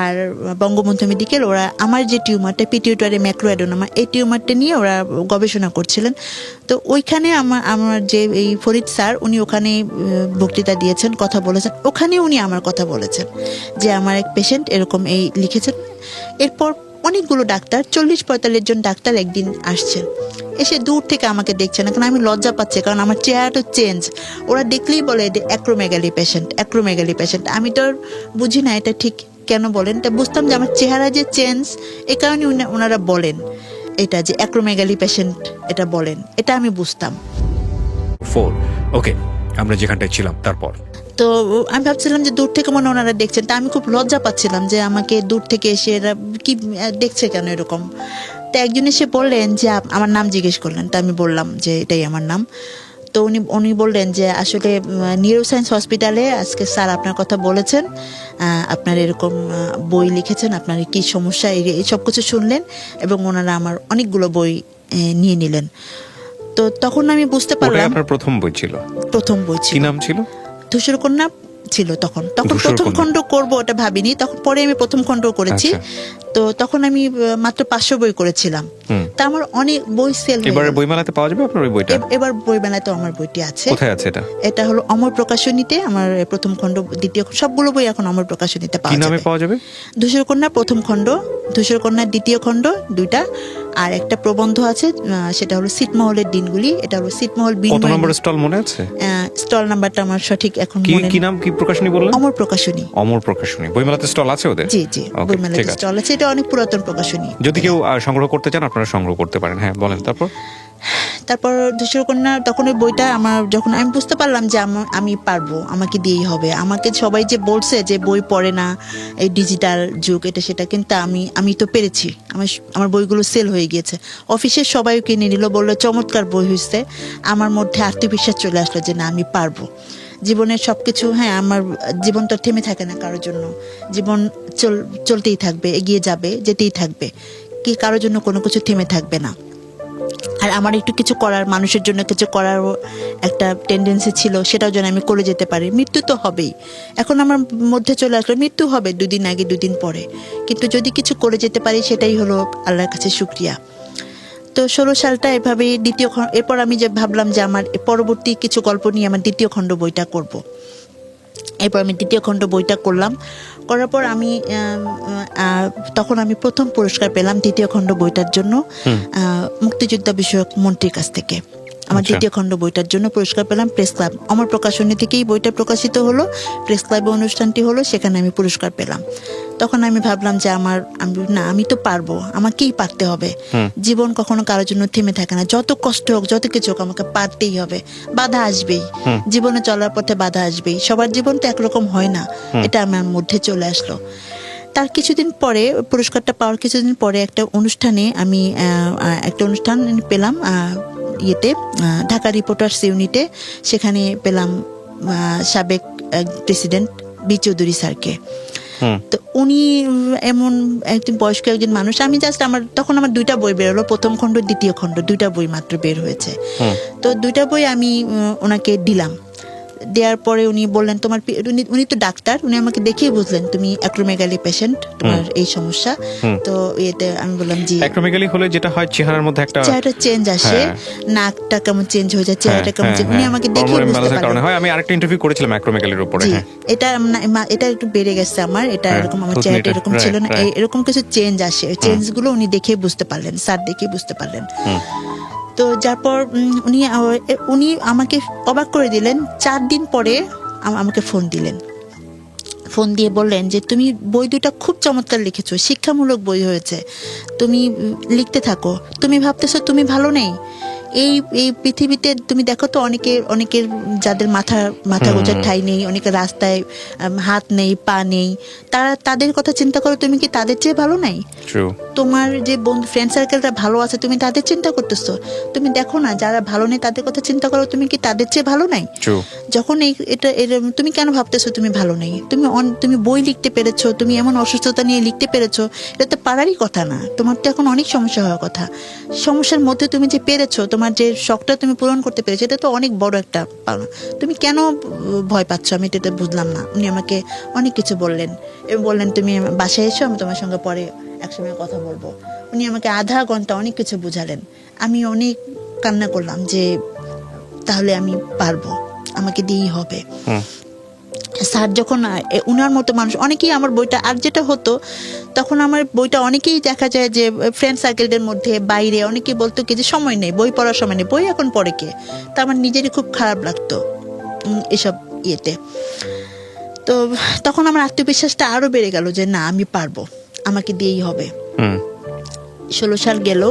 আর বঙ্গবন্ধু মেডিকেল, ওরা আমার যে টিউমারটা পিটিউটারি ম্যাক্রোঅ্যাডেনোমা, এই টিউমারটা নিয়ে ওরা গবেষণা করছিলেন। তো ওইখানে আমার যে এই ফরিদ স্যার, উনি ওখানে বক্তৃতা দিয়েছেন, কথা বলেছেন। ওখানে উনি আমার কথা বলেছেন যে আমার এক পেশেন্ট এরকম এই লিখেছেন। এরপর অনেকগুলো ডাক্তার, 40-45 জন ডাক্তার একদিন আসছেন, এসে দূর থেকে আমাকে দেখছেন। এখন আমি লজ্জা পাচ্ছি, কারণ আমার চেহারাটা চেঞ্জ। ওরা দেখলেই বলে অ্যাক্রোমেগালি পেশেন্ট। আমি তো বুঝি না এটা ঠিক কেন বলেন, তা বুঝতাম যে আমার চেহারা যে চেঞ্জ, এ কারণে ওনারা বলেন এটা যে অ্যাক্রোমেগালি পেশেন্ট, এটা বলেন, এটা আমি বুঝতাম। ওকে, আমরা যেখানটায় ছিলাম তারপর তো আমি ভাবছিলাম যে দূর থেকে মনে ওনারা দেখছেন, তা আমি খুব লজ্জা পাচ্ছিলাম যে আমাকে দূর থেকে এসে এরা কি দেখছে কেন এরকম। তো একজন এসে বললেন যে আমার নাম জিজ্ঞেস করলেন, তা আমি বললাম যে এটাই আমার নাম। তো উনি বললেন যে আসলে নিউরোসায়েন্স হসপিটালে আজকে স্যার আপনার কথা বলেছেন, আপনার এরকম বই লিখেছেন, আপনার কি সমস্যা, এই সব কিছু শুনলেন, এবং ওনারা আমার অনেকগুলো বই নিয়ে নিলেন। তো তখন আমি বুঝতে পারলাম, আপনার প্রথম বই ছিল। প্রথম বই ছিল। কি নাম ছিল? ধূসরকন্যা ছিল তখন তখন ধূসর প্রথম কন্যা। খণ্ড করব ওটা ভাবিনি, তখন পরে আমি প্রথম খণ্ড করেছি। আচ্ছা। তো তখন আমি মাত্র 500 বই করেছিলাম। তা আমার অনেক বই সেল হয়ে এবারে গেল। বইমেলাতে পাওয়া যাবে আপনার ওই বইটা? এবার বইমেলাতে আমার বইটি আছে। কোথায় আছে এটা? এটা হলো অমর প্রকাশনীতে আমার প্রথম খণ্ড, দ্বিতীয় সবগুলো বই এখন অমর প্রকাশনীতে কি পাওয়া নামে যাবে। পাওয়া যাবে? ধূসর কন্যা প্রথম খণ্ড, ধূসর কন্যার দ্বিতীয় খণ্ড, দুইটা, আর একটা প্রবন্ধ আছে, সেটা হলো ছিটমহলের দিনগুলি। এটা হলো ছিটমহল কত নম্বর স্টল মনে আছে? স্টল নাম্বারটা আমার সঠিক এখন কি মনে কি নেই। নাম, কি প্রকাশনী বললেন? অমর প্রকাশনী। অমর প্রকাশনী। বইমেলাতে স্টল আছে ওদের? জি জি, Okay, বইমেলাতে ঠিক আছে। স্টল আছে। এটা অনেক পুরাতন প্রকাশনী। যদি কেউ সংগ্রহ করতে চান আপনারা সংগ্রহ করতে পারেন। হ্যাঁ বলেন তারপর। তারপর ধূসর কন্যা, তখন ওই বইটা আমার যখন আমি বুঝতে পারলাম যে আমি পারবো, আমাকে দিয়েই হবে। আমাকে সবাই যে বলছে যে বই পড়ে না, এই ডিজিটাল যুগ এটা সেটা, কিন্তু আমি তো পেরেছি। আমার বইগুলো সেল হয়ে গিয়েছে, অফিসের সবাই কিনে নিল, বললো চমৎকার বই হয়েছে। আমার মধ্যে আত্মবিশ্বাস চলে আসলো যে না, আমি পারবো। জীবনের সবকিছু, হ্যাঁ আমার জীবন তো থেমে থাকে না কারোর জন্য, জীবন চলতেই থাকবে, এগিয়ে যাবে, যেতেই থাকবে, কি কারোর জন্য কোনো কিছু থেমে থাকবে না। আর আমার একটু কিছু করার, মানুষের জন্য কিছু করারও একটা টেন্ডেন্সি ছিল, সেটাও যেন আমি করে যেতে পারি। মৃত্যু তো হবেই, এখন আমার মধ্যে চলে আসলো মৃত্যু হবে 2 দিন আগে 2 দিন পরে, কিন্তু যদি কিছু করে যেতে পারি সেটাই হলো আল্লাহর কাছে শুকরিয়া। তো 16 সালটা এভাবেই দ্বিতীয় খণ্ড, এরপর আমি যে ভাবলাম যে আমার পরবর্তী কিছু গল্প নিয়ে আমার দ্বিতীয় খণ্ড বইটা করব। এরপর আমি দ্বিতীয় খণ্ড বইটা করলাম, করার পর আমি তখন আমি প্রথম পুরস্কার পেলাম দ্বিতীয় খণ্ড বইটার জন্য মুক্তিযোদ্ধা বিষয়ক মন্ত্রীর কাছ থেকে। আমার দ্বিতীয় খণ্ড বইটার জন্য পুরস্কার পেলাম প্রেস ক্লাব, আমার প্রকাশনী থেকেই বইটা প্রকাশিত হলো, প্রেস ক্লাবে অনুষ্ঠানটি হলো, সেখানে আমি পুরস্কার পেলাম। তখন আমি ভাবলাম যে আমি তো পারবো, আমাকেই পারতে হবে। জীবন কখনো কারোর জন্য থেমে থাকে না, যত কষ্ট হোক, যত কিছু হোক, আমাকে পারতেই হবে। বাধা আসবেই, জীবনে চলার পথে বাধা আসবেই, সবার জীবন তো একরকম হয় না, এটা আমার মধ্যে চলে আসলো। তার কিছুদিন পরে, পুরস্কারটা পাওয়ার কিছুদিন পরে একটা অনুষ্ঠানে আমি একটা অনুষ্ঠান পেলাম ইয়েতে, ঢাকা রিপোর্টার্স ইউনিটে। সেখানে পেলাম সাবেক প্রেসিডেন্ট বি চৌধুরী স্যারকে। তো উনি এমন একজন বয়স্ক একজন মানুষ, আমি জাস্ট তখন আমার 2টা বই বেরোলো, প্রথম খণ্ড দ্বিতীয় খণ্ড, 2টা বই মাত্র বের হয়েছে। তো 2টা বই আমি ওনাকে দিলাম। দেওয়ার পরে উনি বললেন উনি তো ডাক্তার, উনি আমাকে দেখেই বুঝলেন তুমি অ্যাক্রোমেগালি পেশেন্ট, তোমার এই সমস্যা। তো এতে আমি বললাম জি। অ্যাক্রোমেগালি হলে যেটা হয় চেহারার মধ্যে একটা চেহারাটা চেঞ্জ আসে, নাকটা কেমন চেঞ্জ হয়ে যায়, চেহারাটা কেমন চেঞ্জ, উনি আমাকে দেখেই বুঝতে পারলেন। হয়, আমি আরেকটা ইন্টারভিউ করেছিলাম অ্যাক্রোমেগালির উপরে। এটা একটু বেড়ে গেছে আমার, এটা এরকম, আমার চেহারাটা এরকম ছিল না, এরকম কিছু চেঞ্জ আসে, ওই চেঞ্জগুলো উনি দেখেই বুঝতে পারলেন, স্যার দেখেই বুঝতে পারলেন। তো যার পর উনি আমাকে অবাক করে দিলেন। 4 দিন পরে আমাকে ফোন দিলেন, ফোন দিয়ে বললেন যে তুমি বই 2টা খুব চমৎকার লিখেছো, শিক্ষামূলক বই হয়েছে, তুমি লিখতে থাকো। তুমি ভাবতেছো তুমি ভালো নেই, এই পৃথিবীতে তুমি দেখো তো অনেকের যাদের মাথা গোজার ঠাই নেই, অনেকের রাস্তায় হাত নেই, পা নেই, তাদের কথা চিন্তা করো, তুমি কি তাদের চেয়ে ভালো নাই? তোমার যে বন্ধু ফ্রেন্ড সার্কেলটা ভালো আছে, তুমি তাদের চিন্তা করতেছো? তুমি দেখো না যারা ভালো নেই তাদের কথা চিন্তা করো, তুমি কি তাদের চেয়ে ভালো নাই? যখন তুমি কেন ভাবতেছো তুমি ভালো নেই? তুমি বই লিখতে পেরেছো, তুমি এমন অসুস্থতা নিয়ে লিখতে পেরেছো, এটা তো পারারই কথা না, তোমার তো এখন অনেক সমস্যা হওয়ার কথা। সমস্যার মধ্যে তুমি যে পেরেছো, তোমার যে শখটা তুমি পূরণ করতে পেরেছো, এটা তো অনেক বড় একটা পাওনা। তুমি কেন ভয় পাচ্ছ? আমি এটা বুঝলাম না। উনি আমাকে অনেক কিছু বললেন এবং বললেন তুমি বাসায় এসো, আমি তোমার সঙ্গে পরে একসময় কথা বলবো। উনি আমাকে আধা ঘন্টা অনেক কিছু বুঝালেন। আমি অনেক কান্না করলাম যে তাহলে আমি পারবো, আমাকে দিয়েই হবে। স্যার যখন, উনার মতো মানুষ অনেকেই আমার বইটা, আর যেটা হতো তখন আমার বইটা অনেকেই দেখা যায় যে ফ্রেন্ড সার্কেলদের মধ্যে বাইরে অনেকেই বলতো কি যে সময় নেই, বই পড়ার সময় নেই, বই এখন পড়ে কে? তা আমার নিজেরই খুব খারাপ লাগতো এসব ইয়েতে। তো তখন আমার আত্মবিশ্বাসটা আরো বেড়ে গেল যে না, আমি পারবো, আমাকে দিয়েই হবে। 16 সাল গেল,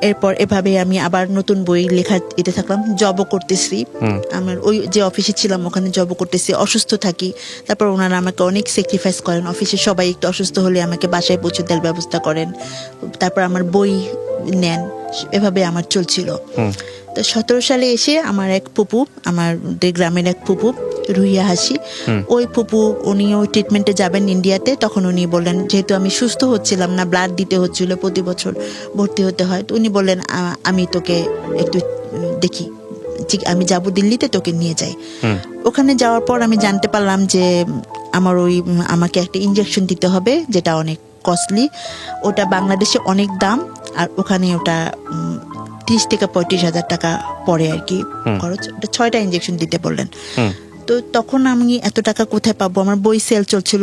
এরপর এভাবে আমি আবার নতুন বই লেখা এতে থাকলাম, জবও করতেছি। আমার ওই যে অফিসে ছিলাম ওখানে জবও করতেছি, অসুস্থ থাকি। তারপর ওনারা আমাকে অনেক স্যাক্রিফাইস করেন, অফিসে সবাই একটু অসুস্থ হলে আমাকে বাসায় পৌঁছে দেওয়ার ব্যবস্থা করেন, তারপর আমার বই নেন, এভাবে আমার চলছিল। তো 17 সালে এসে আমার এক ফুপু, আমাদের গ্রামের এক ফুপু রুহিয়া হাসি, ওই ফুপু উনি ওই ট্রিটমেন্টে যাবেন ইন্ডিয়াতে। তখন উনি বললেন, যেহেতু আমি সুস্থ হচ্ছিলাম না, ব্লাড দিতে হচ্ছিল, প্রতি বছর ভর্তি হতে হয়, তো উনি বললেন আমি তোকে একটু দেখি, আমি যাব দিল্লিতে, তোকে নিয়ে যাই। ওখানে যাওয়ার পর আমি জানতে পারলাম যে আমাকে একটা ইনজেকশন দিতে হবে, যেটা অনেক কস্টলি। ওটা বাংলাদেশে অনেক দাম, আর ওখানে ওটা 30 থেকে 35,000 টাকা পড়ে আর কি খরচ। ওটা 6টা ইনজেকশন দিতে বললেন। তো তখন আমি এত টাকা কোথায় পাবো? আমার বই সেল চলছিল,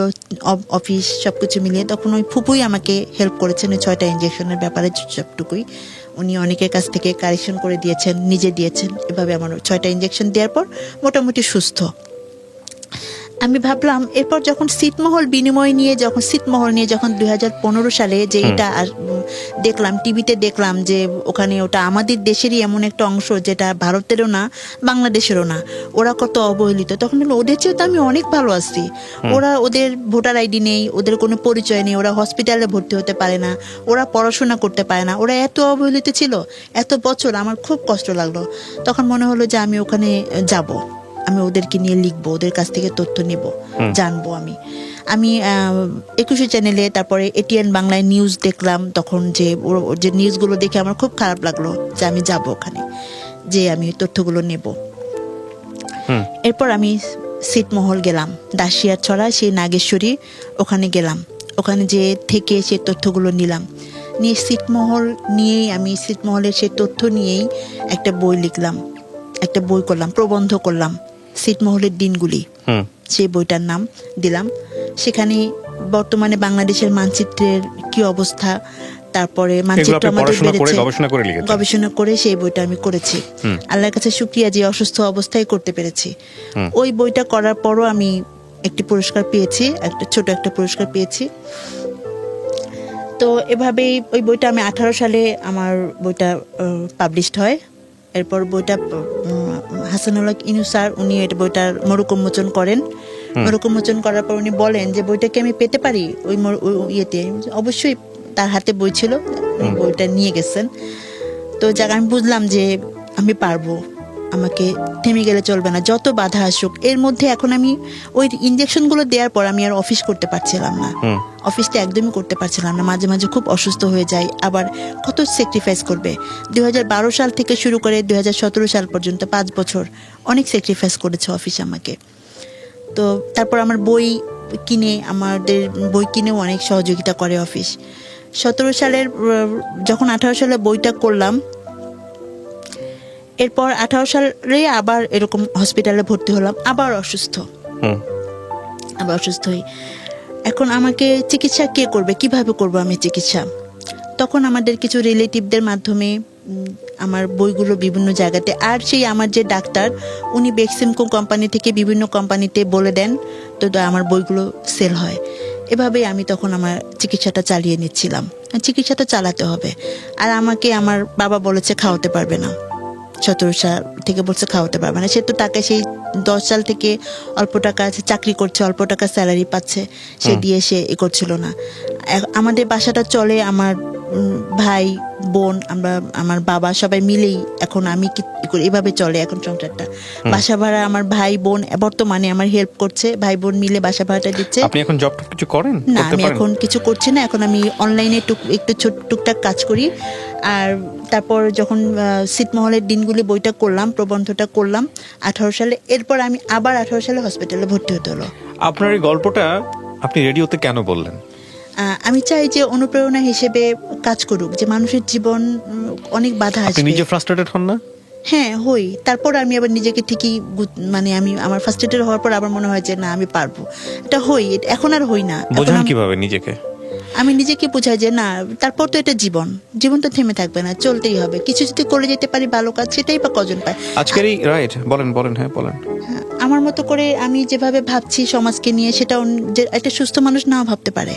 অফিস সবকিছু মিলিয়ে। তখন ওই ফুপুই আমাকে হেল্প করেছেন ওই 6টা ইনজেকশনের ব্যাপারে, সবটুকুই উনি অনেকের কাছ থেকে কারেকশন করে দিয়েছেন, নিজে দিয়েছেন। এভাবে আমার 6টা ইনজেকশন দেওয়ার পর মোটামুটি সুস্থ। আমি ভাবলাম এরপর যখন ছিটমহল নিয়ে যখন 2015 সালে যে এটা দেখলাম টিভিতে, দেখলাম যে ওখানে ওটা আমাদের দেশেরই এমন একটা অংশ যেটা ভারতেরও না, বাংলাদেশেরও না, ওরা কত অবহেলিত। তখন ওদের চেয়ে তো আমি অনেক ভালো আছি। ওদের ভোটার আইডি নেই, ওদের কোনো পরিচয় নেই, ওরা হসপিটালে ভর্তি হতে পারে না, ওরা পড়াশোনা করতে পারে না, ওরা এত অবহেলিত ছিল এত বছর। আমার খুব কষ্ট লাগলো। তখন মনে হলো যে আমি ওখানে যাব, আমি ওদেরকে নিয়ে লিখবো, ওদের কাছ থেকে তথ্য নেব, জানবো। আমি 21 চ্যানেলে, তারপরে এটিএন বাংলায় নিউজ দেখলাম। তখন যে নিউজগুলো দেখে আমার খুব খারাপ লাগলো যে আমি যাব ওখানে, যে আমি তথ্যগুলো নেব। এরপর আমি ছিটমহল গেলাম, দাসিয়ার ছড়া, সেই নাগেশ্বরী, ওখানে গেলাম। ওখানে যে থেকে সে তথ্যগুলো নিলাম, নিয়ে ছিটমহলের সেই তথ্য নিয়েই একটা বই লিখলাম, একটা বই করলাম, প্রবন্ধ করলাম, ছিটমহলের দিনগুলি। সেই বইটার নাম দিলাম। সেখানে বর্তমানে বাংলাদেশের মানচিত্রের কি অবস্থা, তারপরে মানচিত্র আমাদের বেড়েছে, গবেষণা করে সেই বইটা আমি করেছি। আল্লাহর কাছে শুকরিয়া যে অসুস্থ অবস্থায় করতে পেরেছি। ওই বইটা করার পরও আমি একটি পুরস্কার পেয়েছি, ছোট একটা পুরস্কার পেয়েছি। তো এভাবেই ওই বইটা আমি 18 সালে আমার বইটা পাবলিশড হয়। এরপর বইটা হাসানুল্লাহ ইনু স্যার, উনি বইটার মরুকোন্মোচন করেন। মরুকোন্মোচন করার পর উনি বলেন যে বইটা কি আমি পেতে পারি ওই ইয়েতে? অবশ্যই, তার হাতে বই ছিল, বইটা নিয়ে গেছেন। তো আমি বুঝলাম যে আমি পারবো, আমাকে থেমে গেলে চলবে না, যত বাধা আসুক। এর মধ্যে এখন আমি ওই ইনজেকশনগুলো দেওয়ার পর আমি আর অফিস করতে পারছিলাম না, অফিসটা একদমই করতে পারছিলাম না। মাঝে মাঝে খুব অসুস্থ হয়ে যায়, আবার কত স্যাক্রিফাইস করবে। 2012 সাল থেকে শুরু করে 2017 সাল পর্যন্ত 5 বছর অনেক স্যাক্রিফাইস করেছে অফিস আমাকে। তো তারপর আমার আমাদের বই কিনেও অনেক সহযোগিতা করে অফিস। 18 সালে বইটা করলাম। এরপর 18 সালে আবার এরকম হসপিটালে ভর্তি হলাম, আবার অসুস্থ হই। এখন আমাকে চিকিৎসা কে করবে, কিভাবে করব আমি চিকিৎসা? তখন আমাদের কিছু রিলেটিভদের মাধ্যমে আমার বইগুলো বিভিন্ন জায়গাতে, আর সেই আমার যে ডাক্তার, উনি বেক্সিমকো কোম্পানি থেকে বিভিন্ন কোম্পানিতে বলে দেন, তো আমার বইগুলো সেল হয়। এভাবেই আমি তখন আমার চিকিৎসাটা চালিয়ে নিচ্ছিলাম। চিকিৎসাটা চালাতে হবে। আর আমাকে আমার বাবা বলেছে খাওয়াতে পারবে না, 17 সাল থেকে বলছে খাওয়াতে পারবে না। সে তো টাকা সেই 10 সাল থেকে অল্প টাকা চাকরি করছে, অল্প টাকা স্যালারি পাচ্ছে, সে দিয়ে সে করছিল না। আমাদের বাসাটা চলে আমার ভাই বোন, আমার বাবা সবাই মিলেই এখন আমি কি করি, এভাবে চলে এখন সংসারটা। বাসা ভাড়া আমার ভাই বোন বর্তমানে আমার হেল্প করছে, ভাই বোন মিলে বাসা ভাড়াটা দিচ্ছে। আপনি এখন জব কিছু করেন না? আমি এখন কিছু করছি না, এখন আমি অনলাইনে একটু টুকটাক কাজ করি। আর তারপর যখন ছিটমহলের দিনগুলি বইটা করলাম, প্রবন্ধটা করলাম 18 সালে, এরপর আমি আবার 18 সালে হসপিটালে ভর্তি হতে হলো। আপনার এই গল্পটা আপনি রেডিওতে কেন বললেন? আমি চাই যে অনুপ্রেরণা হিসেবে কাজ করুক, যে মানুষের জীবন অনেক বাধা আসবে। আপনি নিজে ফ্রাস্ট্রেটেড হন না? হ্যাঁ, হই। তারপর আমি আবার নিজেকে ঠিকই আমি আমার ফ্রাস্ট্রেটেড হওয়ার পর আবার মনে হয় যে না, আমি পারবো, এটা হই। এখন আর হই না। বোঝান কিভাবে নিজেকে? আমি নিজেকে বোঝাই যে না, তারপর তো এটা জীবন তো থেমে থাকবে না, চলতেই হবে। কিছু যদি করে যেতে পারি ভালো কাজ, সেটাই বা কজন পায় আজকের এই রাইট। বলেন। হ্যাঁ, বলেন। আমার মতো করে আমি যেভাবে ভাবছি সমাজকে নিয়ে, সেটা একটা সুস্থ মানুষ নাও ভাবতে পারে।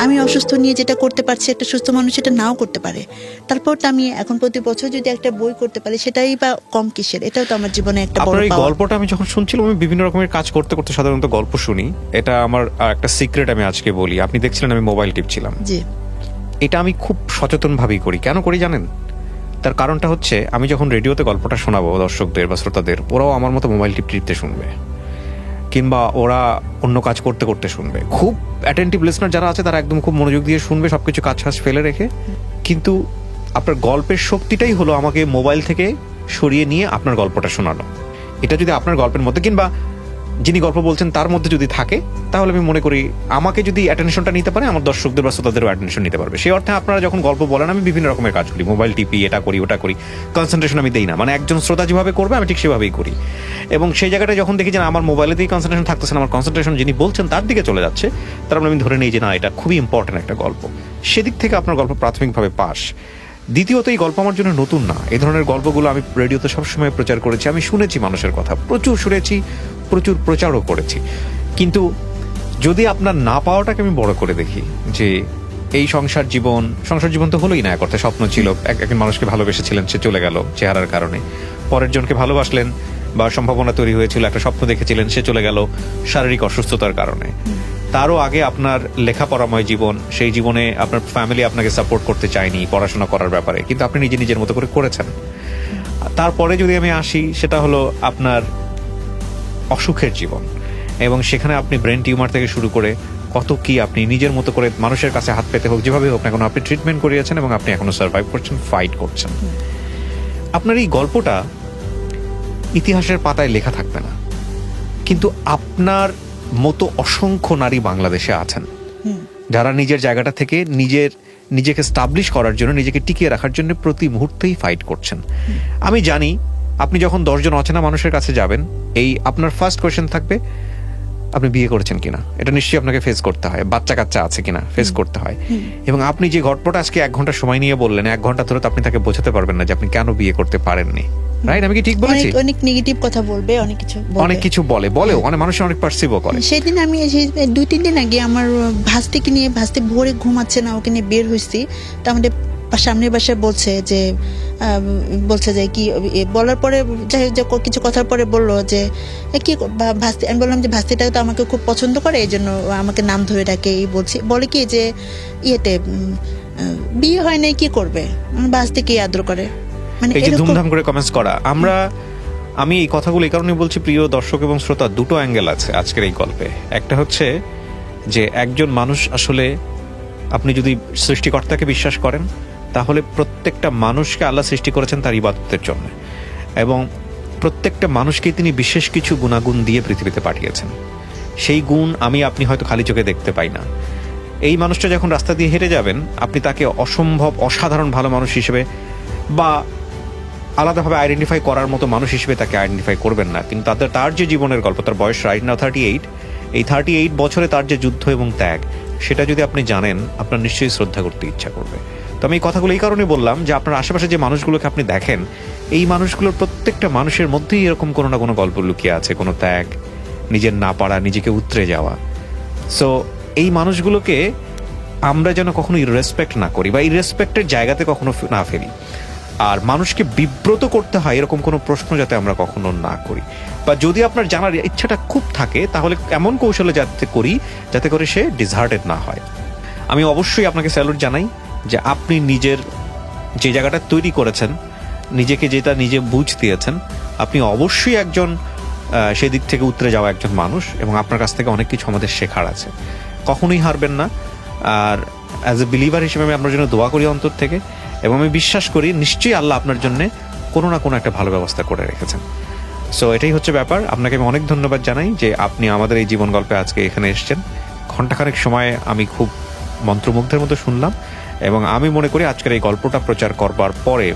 আমি অসুস্থ নিয়ে যেটা করতে পারছি, একটা সুস্থ মানুষ সেটা নাও করতে পারে। তারপর তো আমি এখন প্রতি বছর যদি একটা বই করতে পারি, সেটাই বা কম কিসের? এটাও তো আমার জীবনে একটা বড় পাওয়া। গল্পটা আমি যখন শুনছিলাম, আমি বিভিন্ন রকমের কাজ করতে করতে সাধারণত গল্প শুনি। এটা আমার একটা সিক্রেট, আমি আজকে বলি। আপনি দেখছিলেন আমি মোবাইল টিপছিলাম। জি। এটা আমি খুব সচেতন ভাবেই করি। কেন করি জানেন? তার কারণটা হচ্ছে, আমি যখন রেডিওতে গল্পটা শোনাবো দর্শকদের বা শ্রোতাদের, ওরাও আমার মতো মোবাইল টিপতে শুনবে, কিংবা ওরা অন্য কাজ করতে করতে শুনবে। খুব অ্যাটেন্টিভ লিসনার যারা আছে, তারা একদম খুব মনোযোগ দিয়ে শুনবে, সবকিছু কাজ ফেলে রেখে। কিন্তু আপনার গল্পের শক্তিটাই হলো আমাকে মোবাইল থেকে সরিয়ে নিয়ে আপনার গল্পটা শোনানো। এটা যদি আপনার গল্পের মধ্যে কিংবা যিনি গল্প বলছেন তার মধ্যে যদি থাকে, তাহলে আমি মনে করি আমাকে যদি অ্যাটেনশনটা নিতে পারে, আমার দর্শকদের বা শ্রোতাদেরও অ্যাটেনশন নিতে পারবে। সেই অর্থে আপনারা যখন গল্প বলেন, আমি বিভিন্ন রকমের কাজ করি, মোবাইল টিপি, এটা করি ওটা করি, কনসেন্ট্রেশন আমি দেই না। মানে একজন শ্রোতা যেভাবে করবে আমি ঠিক সেভাবেই করি। এবং সেই জায়গাটা যখন দেখি যে আমার মোবাইলেতেই কনসেন্ট্রেশন থাকতেছে না, আমার কনসেন্ট্রেশন যিনি বলছেন তার দিকে চলে যাচ্ছে, তার মানে আমি ধরে নিই যে না, এটা খুবই ইম্পর্টেন্ট একটা গল্প। সেদিক থেকে আপনার গল্প প্রাথমিকভাবে পাস। দ্বিতীয়ত, এই গল্প আমার জন্য নতুন না। এই ধরনের গল্পগুলো আমি রেডিওতে সবসময় প্রচার করেছি, আমি শুনেছি মানুষের কথা, প্রচুর শুনেছি, প্রচুর প্রচারও করেছি। কিন্তু যদি আপনার না পাওয়াটাকে আমি বড় করে দেখি, যে এই সংসার জীবন তো হলোই না, এক অর্থে স্বপ্ন ছিল, একজন মানুষকে ভালোবেসেছিলেন, সে চলে গেল চেহারার কারণে, পরের জনকে ভালোবাসলেন বা সম্ভাবনা তৈরি হয়েছিল, একটা স্বপ্ন দেখেছিলেন, সে চলে গেল শারীরিক অসুস্থতার কারণে। তারও আগে আপনার লেখাপড়াময় জীবন, সেই জীবনে আপনার ফ্যামিলি আপনাকে সাপোর্ট করতে চায়নি পড়াশোনা করার ব্যাপারে, কিন্তু আপনি নিজের মতো করে করেছেন। তারপরে যদি আমি আসি, সেটা হলো আপনার অসুখের জীবন, এবং সেখানে আপনি ব্রেন টিউমার থেকে শুরু করে কত কি আপনি নিজের মতো করে মানুষের কাছে হাত পেতে হোক, যেভাবে হোক না কেন, আপনি ট্রিটমেন্ট করিয়েছেন এবং আপনি এখনো সার্ভাইভ করছেন, ফাইট করছেন। আপনার এই গল্পটা ইতিহাসের পাতায় লেখা থাকবে না, কিন্তু আপনার মতো অসংখ্য নারী বাংলাদেশে আছেন যারা নিজের জায়গাটা থেকে নিজেকে স্টাবলিশ করার জন্য, নিজেকে টিকিয়ে রাখার জন্য প্রতি মুহূর্তেই ফাইট করছেন। আমি জানি আপনি যখন 10 জন অচেনা মানুষের কাছে যাবেন, এই আপনার ফার্স্ট কোয়েশ্চেন থাকবে আপনি বিয়ে করেছেন কিনা, এটা নিশ্চয়ই আপনাকে ফেস করতে হয়, বাচ্চা কাচ্চা আছে কিনা ফেস করতে হয়। এবং আপনি যে গল্পটা আজকে 1 ঘন্টা সময় নিয়ে বললেন, 1 ঘন্টা ধরে তো আপনি তাকে বোঝাতে পারবেন না যে আপনি কেন বিয়ে করতে পারেননি। রাইট? আমি কি ঠিক বলেছি? অনেক নেগেটিভ কথা বলবে, অনেক কিছু বলেও অনেক মানুষ অনেক পারসিভও করে। সেদিন আমি 2-3 দিন আগে আমার ভাস্তে ভোরে ঘুমাচ্ছে না, ওকে নিয়ে বের হয়েছি, তো আমাদের সামনের বাসায় বলছে যে কি বলার পরে, যাই হোক কিছু কথার পরে বললো যে কি ভাস্তি। আমি বললাম যে ভাস্তিটা তো আমাকে খুব পছন্দ করে, এই জন্য আমাকে নাম ধরে ডাকে। বলে কি যে বিয়ে হয় নাই, কি করবে, ভাস্তি কি আদর করে, মানে এই যে ধুমধাম করে কমেন্টস করা। আমি এই কথাগুলো এই কারণে বলছি, প্রিয় দর্শক এবং শ্রোতা, দুটো অ্যাঙ্গেল আছে আজকের এই গল্পে। একটা হচ্ছে যে একজন মানুষ আসলে, আপনি যদি সৃষ্টিকর্তাকে বিশ্বাস করেন, তাহলে প্রত্যেকটা মানুষকে আল্লাহ সৃষ্টি করেছেন তার ইবাদতের জন্য, এবং প্রত্যেকটা মানুষকে তিনি বিশেষ কিছু গুণাগুণ দিয়ে পৃথিবীতে পাঠিয়েছেন। সেই গুণ আপনি হয়তো খালি চোখে দেখতে পাই না। এই মানুষটা যখন রাস্তা দিয়ে হেঁটে যাবেন, আপনি তাকে অসাধারণ ভালো মানুষ হিসেবে বা আলাদাভাবে আইডেন্টিফাই করার মতো মানুষ হিসেবে তাকে আইডেন্টিফাই করবেন না, কিন্তু তার যে জীবনের গল্প, তার বয়স রাইট নাও 38, এই 38 বছরে তার যে যুদ্ধ এবং ত্যাগ, সেটা যদি আপনি জানেন, আপনার নিশ্চয়ই শ্রদ্ধা করতে ইচ্ছা করবে। তো আমি এই কথাগুলো এই কারণে বললাম যে আপনার আশেপাশে যে মানুষগুলোকে আপনি দেখেন, এই মানুষগুলোর প্রত্যেকটা মানুষের মধ্যেই এরকম কোনো না কোনো গল্প লুকিয়ে আছে, কোনো ত্যাগ, নিজের না পারা, নিজেকে উতরে যাওয়া। সো এই মানুষগুলোকে আমরা যেন কখনো ইররেসপেক্ট না করি বা ইররেসপেক্টের জায়গাতে কখনো না ফেলি। আর মানুষকে বিব্রত করতে হয় এরকম কোনো প্রশ্ন যাতে আমরা কখনো না করি, বা যদি আপনার জানার ইচ্ছাটা খুব থাকে, তাহলে এমন কৌশলে যাতে করে সে ডিসহার্টেড না হয়। আমি অবশ্যই আপনাকে স্যালুট জানাই যে আপনি নিজের যে জায়গাটা তৈরি করেছেন, নিজেকে যেটা নিজে বুঝ দিয়েছেন, আপনি অবশ্যই একজন সেদিক থেকে উতরে যাওয়া একজন মানুষ, এবং আপনার কাছ থেকে অনেক কিছু আমাদের শেখার আছে। কখনোই হারবেন না। আর অ্যাজ এ বিলিভার হিসেবে আমি আপনার জন্য দোয়া করি অন্তর থেকে, এবং আমি বিশ্বাস করি নিশ্চয়ই আল্লাহ আপনার জন্য কোনো না কোনো একটা ভালো ব্যবস্থা করে রেখেছেন। সো এটাই হচ্ছে ব্যাপার। আপনাকে আমি অনেক ধন্যবাদ জানাই যে আপনি আমাদের এই জীবন গল্পে আজকে এখানে এসেছেন। ঘণ্টাখানেক সময় আমি খুব মন্ত্রমুগ্ধের মতো শুনলাম, এবং আমি মনে করি আজকের এই গল্পটা প্রচার করবার পরে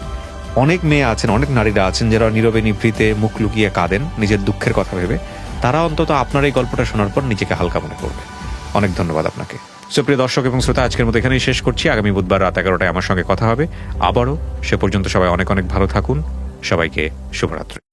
অনেক মেয়ে আছেন, অনেক নারীরা আছেন যারা নীরবে নিভৃতে মুখ লুকিয়ে কাঁদেন নিজের দুঃখের কথা ভেবে, তারা অন্তত আপনার এই গল্পটা শোনার পর নিজেকে হালকা মনে করবে। অনেক ধন্যবাদ আপনাকে। সুপ্রিয় দর্শক এবং শ্রোতা, আজকের মতো এখানেই শেষ করছি। আগামী বুধবার রাত 11টায় আমার সঙ্গে কথা হবে আবারও। সে পর্যন্ত সবাই অনেক অনেক ভালো থাকুন। সবাইকে শুভরাত্রি।